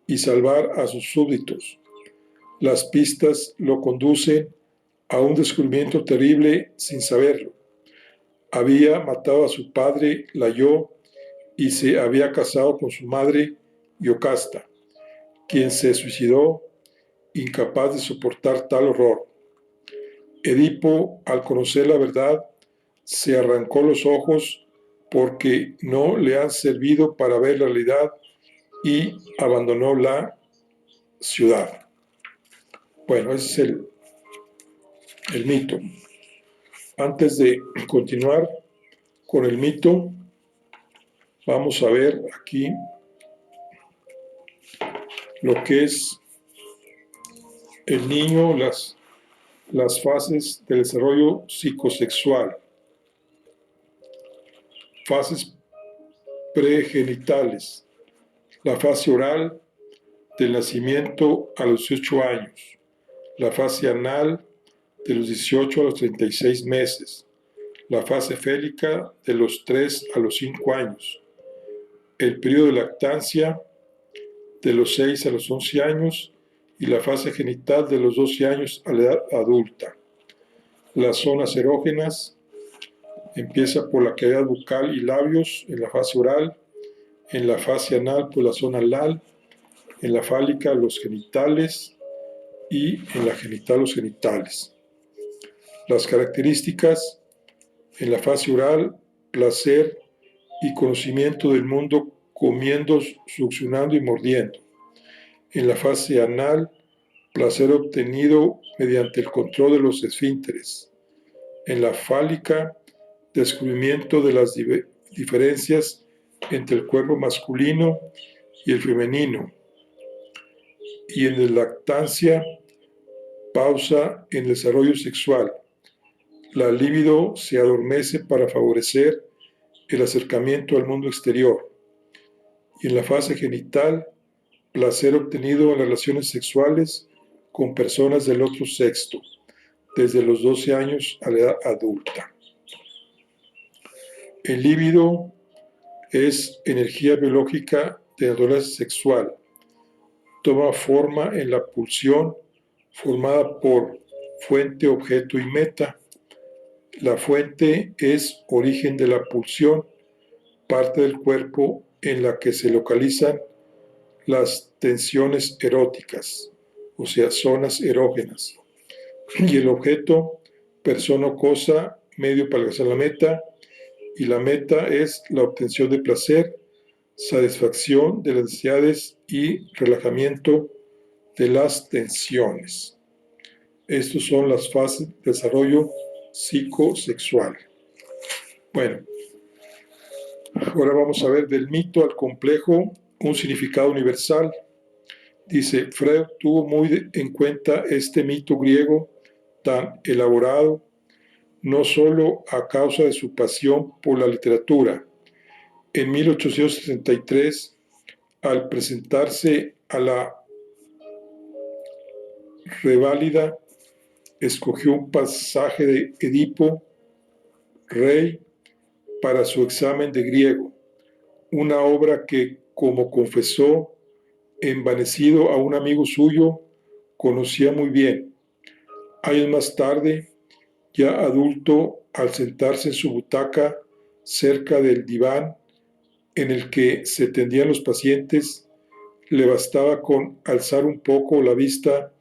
y salvar a sus súbditos. Las pistas lo conducen a un descubrimiento terrible sin saberlo. Había matado a su padre, Layo, y se había casado con su madre, Iocasta, quien se suicidó, incapaz de soportar tal horror. Edipo, al conocer la verdad, se arrancó los ojos porque no le han servido para ver la realidad y abandonó la ciudad. Bueno, ese es el mito. Antes de continuar con el mito, vamos a ver aquí lo que es el niño, las fases del desarrollo psicosexual, fases pregenitales, la fase oral del nacimiento a los 18 años, la fase anal de los 18 a los 36 meses, la fase félica de los 3 a los 5 años, el periodo de lactancia de los 6 a los 11 años y la fase genital de los 12 años a la edad adulta. Las zonas erógenas empieza por la cavidad bucal y labios en la fase oral, en la fase anal por la zona anal, en la fálica los genitales y en la genital los genitales. Las características en la fase oral, placer y conocimiento del mundo comiendo, succionando y mordiendo. En la fase anal, placer obtenido mediante el control de los esfínteres. En la fálica, descubrimiento de las diferencias entre el cuerpo masculino y el femenino. Y en la lactancia, pausa en el desarrollo sexual. La libido se adormece para favorecer el acercamiento al mundo exterior. Y en la fase genital, placer obtenido en relaciones sexuales con personas del otro sexo, desde los 12 años a la edad adulta. El líbido es energía biológica de naturaleza sexual. Toma forma en la pulsión formada por fuente, objeto y meta. La fuente es origen de la pulsión, parte del cuerpo en la que se localizan las tensiones eróticas, o sea, zonas erógenas. Y el objeto, persona o cosa, medio para alcanzar la meta, y la meta es la obtención de placer, satisfacción de las necesidades y relajamiento de las tensiones. Estas son las fases de desarrollo psicosexual. Bueno, ahora vamos a ver del mito al complejo un significado universal. Dice, Freud tuvo muy en cuenta este mito griego tan elaborado, no solo a causa de su pasión por la literatura. En 1863, al presentarse a la reválida, escogió un pasaje de Edipo, rey, para su examen de griego, una obra que, como confesó, envanecido a un amigo suyo, conocía muy bien. Años más tarde, ya adulto, al sentarse en su butaca cerca del diván en el que se tendían los pacientes, le bastaba con alzar un poco la vista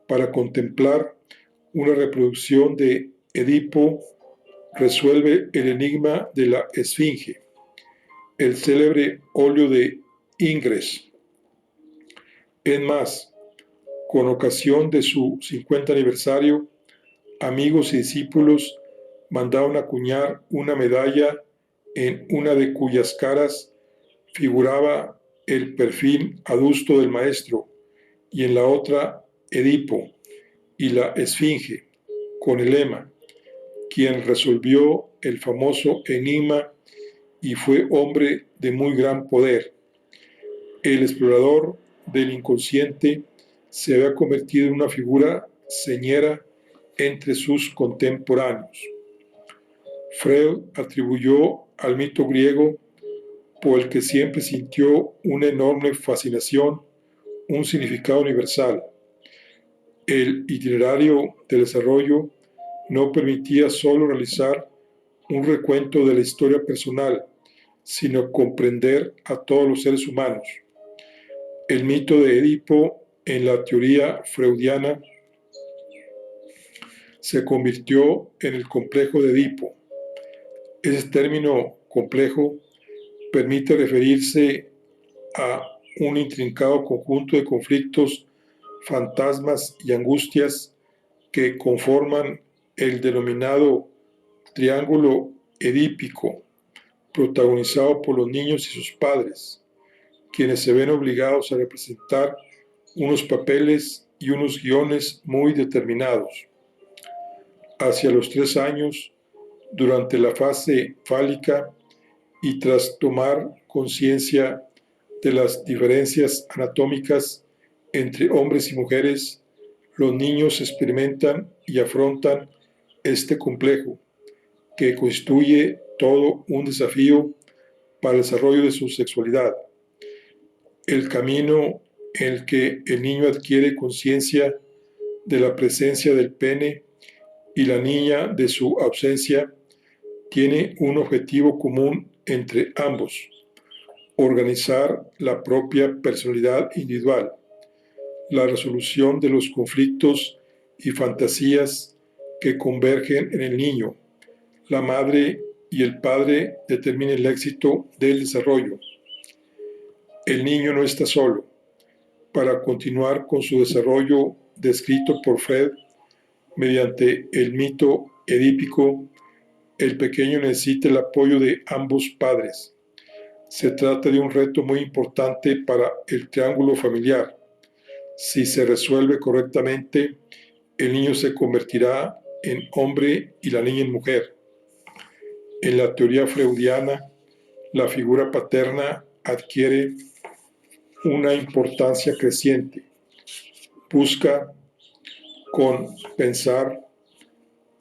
para contemplar una reproducción de Edipo resuelve el enigma de la Esfinge, el célebre óleo de Ingres. Es más, con ocasión de su 50 aniversario, amigos y discípulos mandaron acuñar una medalla en una de cuyas caras figuraba el perfil adusto del maestro y en la otra Edipo y la Esfinge, con el lema, quien resolvió el famoso enigma y fue hombre de muy gran poder. El explorador del inconsciente se había convertido en una figura señera entre sus contemporáneos. Freud atribuyó al mito griego, por el que siempre sintió una enorme fascinación, un significado universal. El itinerario del desarrollo no permitía solo realizar un recuento de la historia personal, sino comprender a todos los seres humanos. El mito de Edipo en la teoría freudiana se convirtió en el complejo de Edipo. Ese término complejo permite referirse a un intrincado conjunto de conflictos, fantasmas y angustias que conforman el denominado triángulo edípico, protagonizado por los niños y sus padres, quienes se ven obligados a representar unos papeles y unos guiones muy determinados. Hacia los 3 años, durante la fase fálica y tras tomar conciencia de las diferencias anatómicas entre hombres y mujeres, los niños experimentan y afrontan este complejo, que constituye todo un desafío para el desarrollo de su sexualidad. El camino en el que el niño adquiere conciencia de la presencia del pene y la niña de su ausencia tiene un objetivo común entre ambos: organizar la propia personalidad individual, la resolución de los conflictos y fantasías que convergen en el niño. La madre y el padre determinan el éxito del desarrollo. El niño no está solo. Para continuar con su desarrollo descrito por Freud mediante el mito edípico, el pequeño necesita el apoyo de ambos padres. Se trata de un reto muy importante para el triángulo familiar. Si se resuelve correctamente, el niño se convertirá en hombre y la niña en mujer. En la teoría freudiana, la figura paterna adquiere una importancia creciente. Busca compensar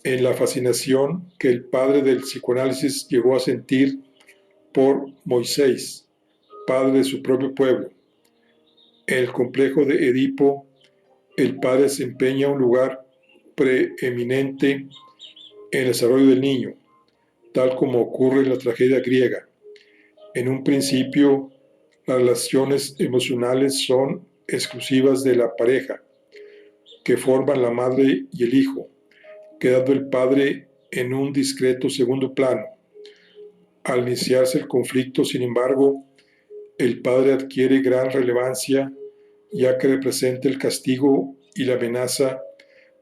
en la fascinación que el padre del psicoanálisis llegó a sentir por Moisés, padre de su propio pueblo. En el complejo de Edipo, el padre desempeña un lugar preeminente en el desarrollo del niño, tal como ocurre en la tragedia griega. En un principio, las relaciones emocionales son exclusivas de la pareja, que forman la madre y el hijo, quedando el padre en un discreto segundo plano. Al iniciarse el conflicto, sin embargo, el padre adquiere gran relevancia, ya que representa el castigo y la amenaza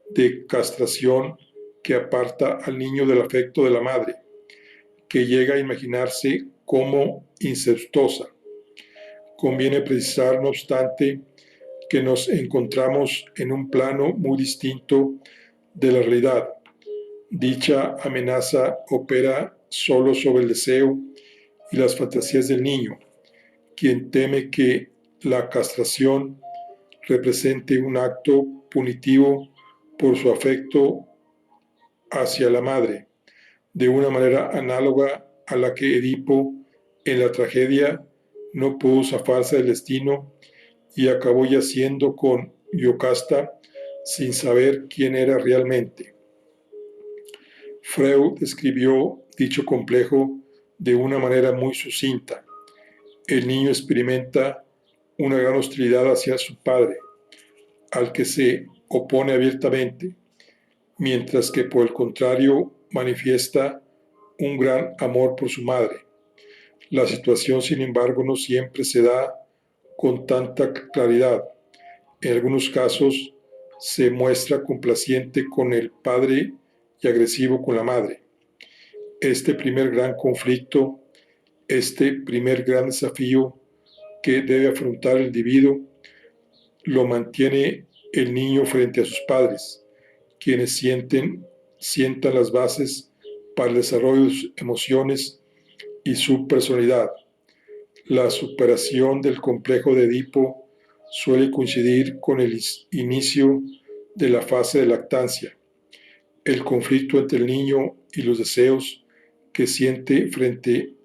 de castración que aparta al niño del afecto de la madre, que llega a imaginarse como incestuosa. Conviene precisar, no obstante, que nos encontramos en un plano muy distinto de la realidad. Dicha amenaza opera solo sobre el deseo y las fantasías del niño, quien teme que la castración represente un acto punitivo por su afecto hacia la madre, de una manera análoga a la que Edipo en la tragedia no pudo zafarse del destino y acabó yaciendo con Iocasta sin saber quién era realmente. Freud describió dicho complejo de una manera muy sucinta. El niño experimenta una gran hostilidad hacia su padre, al que se opone abiertamente, mientras que por el contrario manifiesta un gran amor por su madre. La situación, sin embargo, no siempre se da con tanta claridad. En algunos casos se muestra complaciente con el padre y agresivo con la madre. Este primer gran conflicto, este primer gran desafío que debe afrontar el individuo, lo mantiene el niño frente a sus padres, quienes sientan las bases para el desarrollo de sus emociones y su personalidad. La superación del complejo de Edipo suele coincidir con el inicio de la fase de lactancia. El conflicto entre el niño y los deseos que siente frente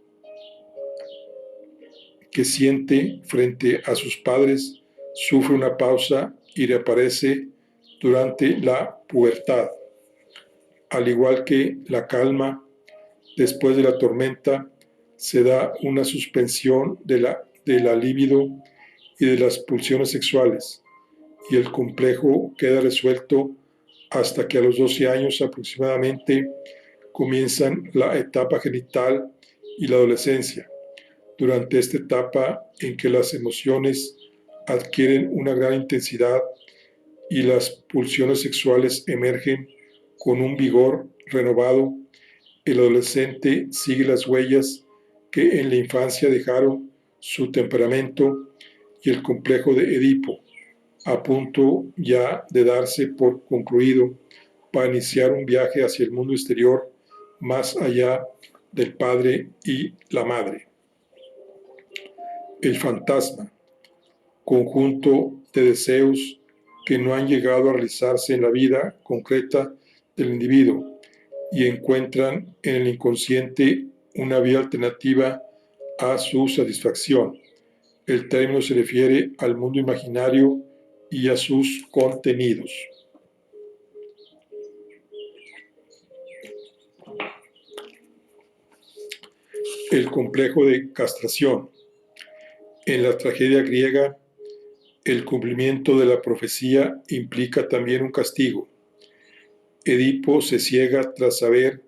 a sus padres sufre una pausa y reaparece durante la pubertad. Al igual que la calma, después de la tormenta, se da una suspensión de la libido y de las pulsiones sexuales, y el complejo queda resuelto hasta que a los 12 años aproximadamente comienzan la etapa genital y la adolescencia. Durante esta etapa en que las emociones adquieren una gran intensidad y las pulsiones sexuales emergen con un vigor renovado, el adolescente sigue las huellas que en la infancia dejaron su temperamento y el complejo de Edipo. a punto ya de darse por concluido para iniciar un viaje hacia el mundo exterior más allá del padre y la madre. El fantasma, conjunto de deseos que no han llegado a realizarse en la vida concreta del individuo y encuentran en el inconsciente una vía alternativa a su satisfacción. El término se refiere al mundo imaginario y a sus contenidos. El complejo de castración. En la tragedia griega, el cumplimiento de la profecía implica también un castigo. Edipo se ciega tras saber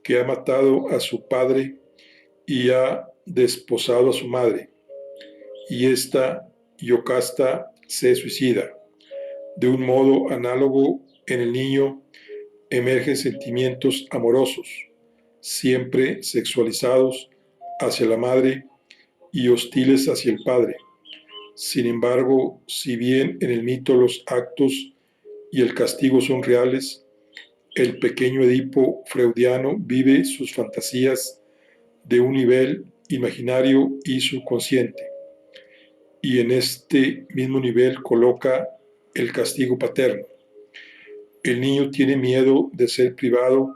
que ha matado a su padre y ha desposado a su madre, y esta, Yocasta, se suicida. De un modo análogo, en el niño emergen sentimientos amorosos, siempre sexualizados hacia la madre y hostiles hacia el padre. Sin embargo, si bien en el mito los actos y el castigo son reales, el pequeño Edipo freudiano vive sus fantasías de un nivel imaginario y subconsciente, y en este mismo nivel coloca el castigo paterno. El niño tiene miedo de ser privado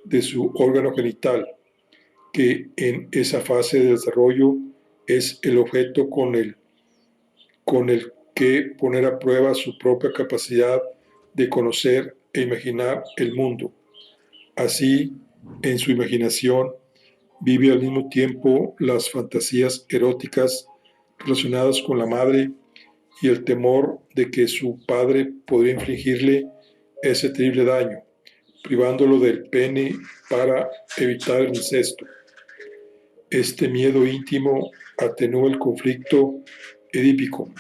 de su órgano genital, que en esa fase de desarrollo es el objeto con el que poner a prueba su propia capacidad de conocer e imaginar el mundo. Así, en su imaginación, vive al mismo tiempo las fantasías eróticas relacionadas con la madre y el temor de que su padre podría infligirle ese terrible daño, privándolo del pene para evitar el incesto. Este miedo íntimo atenúa el conflicto edípico,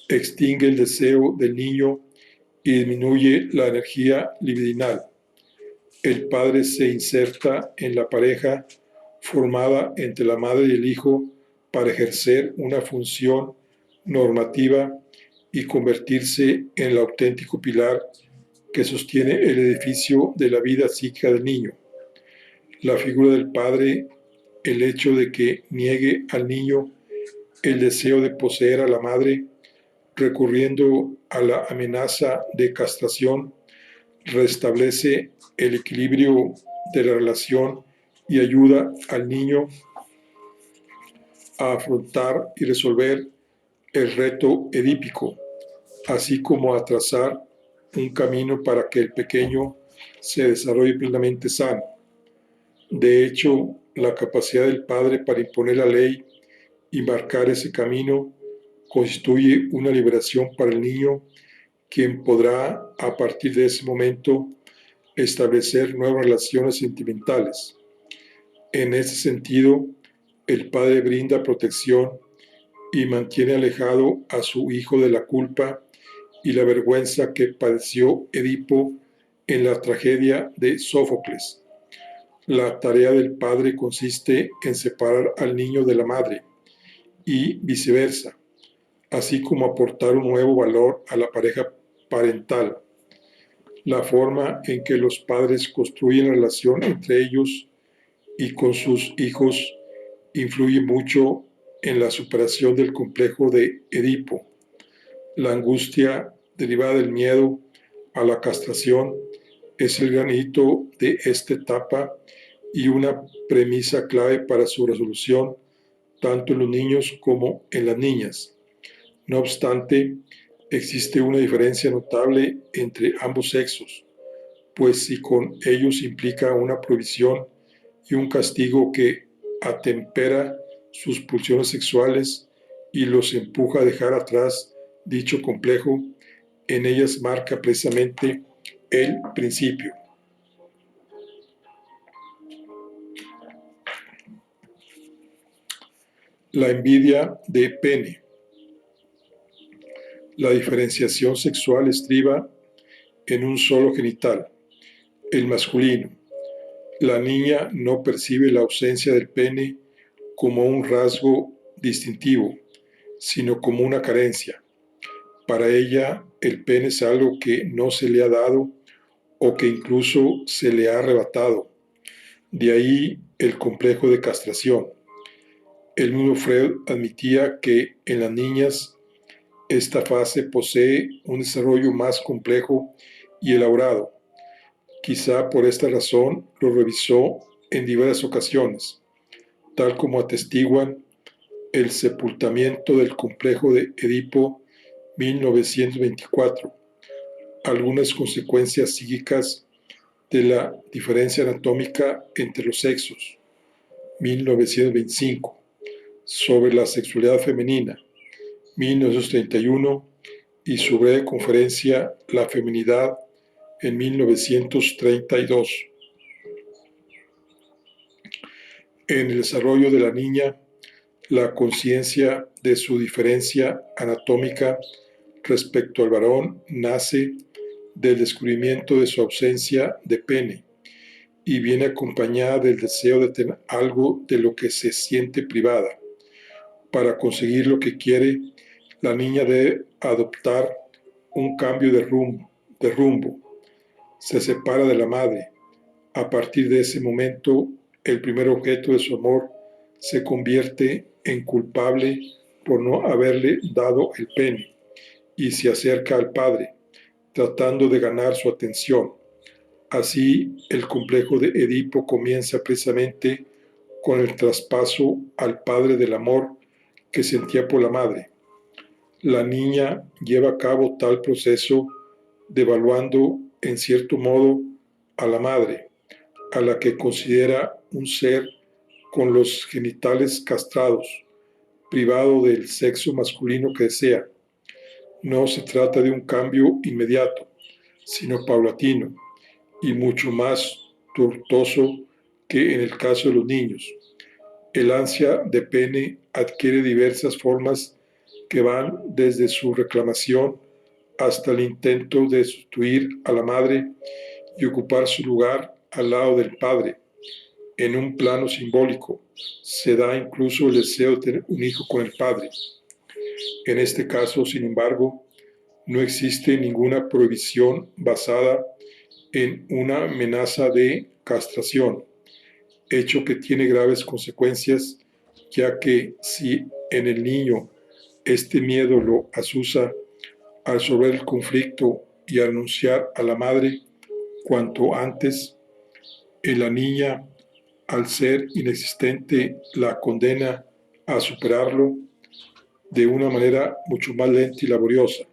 extingue el deseo del niño y disminuye la energía libidinal. El padre se inserta en la pareja formada entre la madre y el hijo para ejercer una función normativa y convertirse en el auténtico pilar que sostiene el edificio de la vida psíquica del niño. La figura del padre, el hecho de que niegue al niño el deseo de poseer a la madre, recurriendo a la amenaza de castración, restablece el equilibrio de la relación y ayuda al niño a afrontar y resolver el reto edípico, así como a trazar un camino para que el pequeño se desarrolle plenamente sano. De hecho, la capacidad del padre para imponer la ley y marcar ese camino constituye una liberación para el niño, quien podrá, a partir de ese momento, establecer nuevas relaciones sentimentales. En ese sentido, el padre brinda protección y mantiene alejado a su hijo de la culpa y la vergüenza que padeció Edipo en la tragedia de Sófocles. La tarea del padre consiste en separar al niño de la madre y viceversa, así como aportar un nuevo valor a la pareja parental. La forma en que los padres construyen la relación entre ellos y con sus hijos influye mucho en la superación del complejo de Edipo. La angustia derivada del miedo a la castración es el gran hito de esta etapa y una premisa clave para su resolución, tanto en los niños como en las niñas. No obstante, existe una diferencia notable entre ambos sexos, pues si con ellos implica una prohibición y un castigo que atempera sus pulsiones sexuales y los empuja a dejar atrás dicho complejo, en ellas marca precisamente el principio. La envidia de pene. La diferenciación sexual estriba en un solo genital, el masculino. La niña no percibe la ausencia del pene como un rasgo distintivo, sino como una carencia. Para ella, el pene es algo que no se le ha dado o que incluso se le ha arrebatado. De ahí el complejo de castración. El mismo Freud admitía que en las niñas esta fase posee un desarrollo más complejo y elaborado. Quizá por esta razón lo revisó en diversas ocasiones, tal como atestiguan el sepultamiento del complejo de Edipo 1924, algunas consecuencias psíquicas de la diferencia anatómica entre los sexos, 1925, sobre la sexualidad femenina, 1931, y su breve conferencia La feminidad en 1932. En el desarrollo de la niña, la conciencia de su diferencia anatómica respecto al varón nace del descubrimiento de su ausencia de pene y viene acompañada del deseo de tener algo de lo que se siente privada. Para conseguir lo que quiere, la niña debe adoptar un cambio de rumbo. Se separa de la madre. A partir de ese momento, el primer objeto de su amor se convierte en culpable por no haberle dado el pene y se acerca al padre, tratando de ganar su atención. Así, el complejo de Edipo comienza precisamente con el traspaso al padre del amor que sentía por la madre. La niña lleva a cabo tal proceso devaluando, en cierto modo, a la madre, a la que considera un ser con los genitales castrados, privado del sexo masculino que desea. No se trata de un cambio inmediato, sino paulatino y mucho más tortuoso que en el caso de los niños. El ansia de pene adquiere diversas formas que van desde su reclamación hasta el intento de sustituir a la madre y ocupar su lugar al lado del padre. En un plano simbólico, se da incluso el deseo de tener un hijo con el padre. En este caso, sin embargo, no existe ninguna prohibición basada en una amenaza de castración, hecho que tiene graves consecuencias, ya que si en el niño este miedo lo asusa a resolver el conflicto y a anunciar a la madre cuanto antes, en la niña, al ser inexistente, la condena a superarlo de una manera mucho más lenta y laboriosa.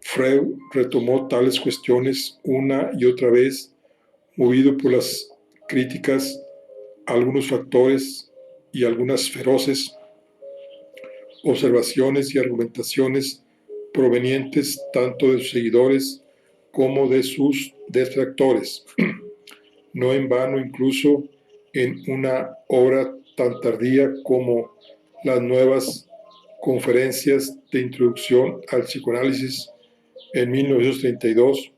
Freud retomó tales cuestiones una y otra vez, movido por las críticas a algunos factores y algunas feroces observaciones y argumentaciones provenientes tanto de sus seguidores como de sus detractores. No en vano, incluso en una obra tan tardía como las nuevas conferencias de introducción al psicoanálisis en 1932,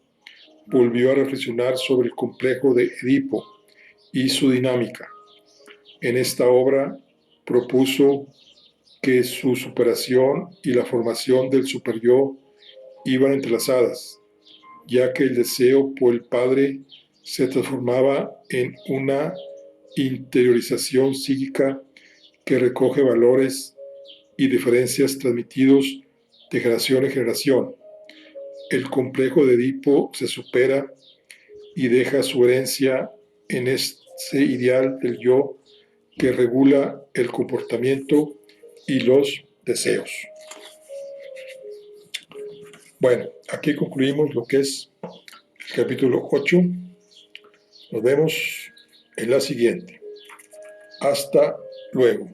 volvió a reflexionar sobre el complejo de Edipo y su dinámica. En esta obra propuso que su superación y la formación del superyo iban entrelazadas, ya que el deseo por el padre se transformaba en una interiorización psíquica que recoge valores y diferencias transmitidos de generación en generación. El complejo de Edipo se supera y deja su herencia en ese ideal del yo que regula el comportamiento y los deseos. Bueno, aquí concluimos lo que es el capítulo 8. Nos vemos en la siguiente. Hasta luego.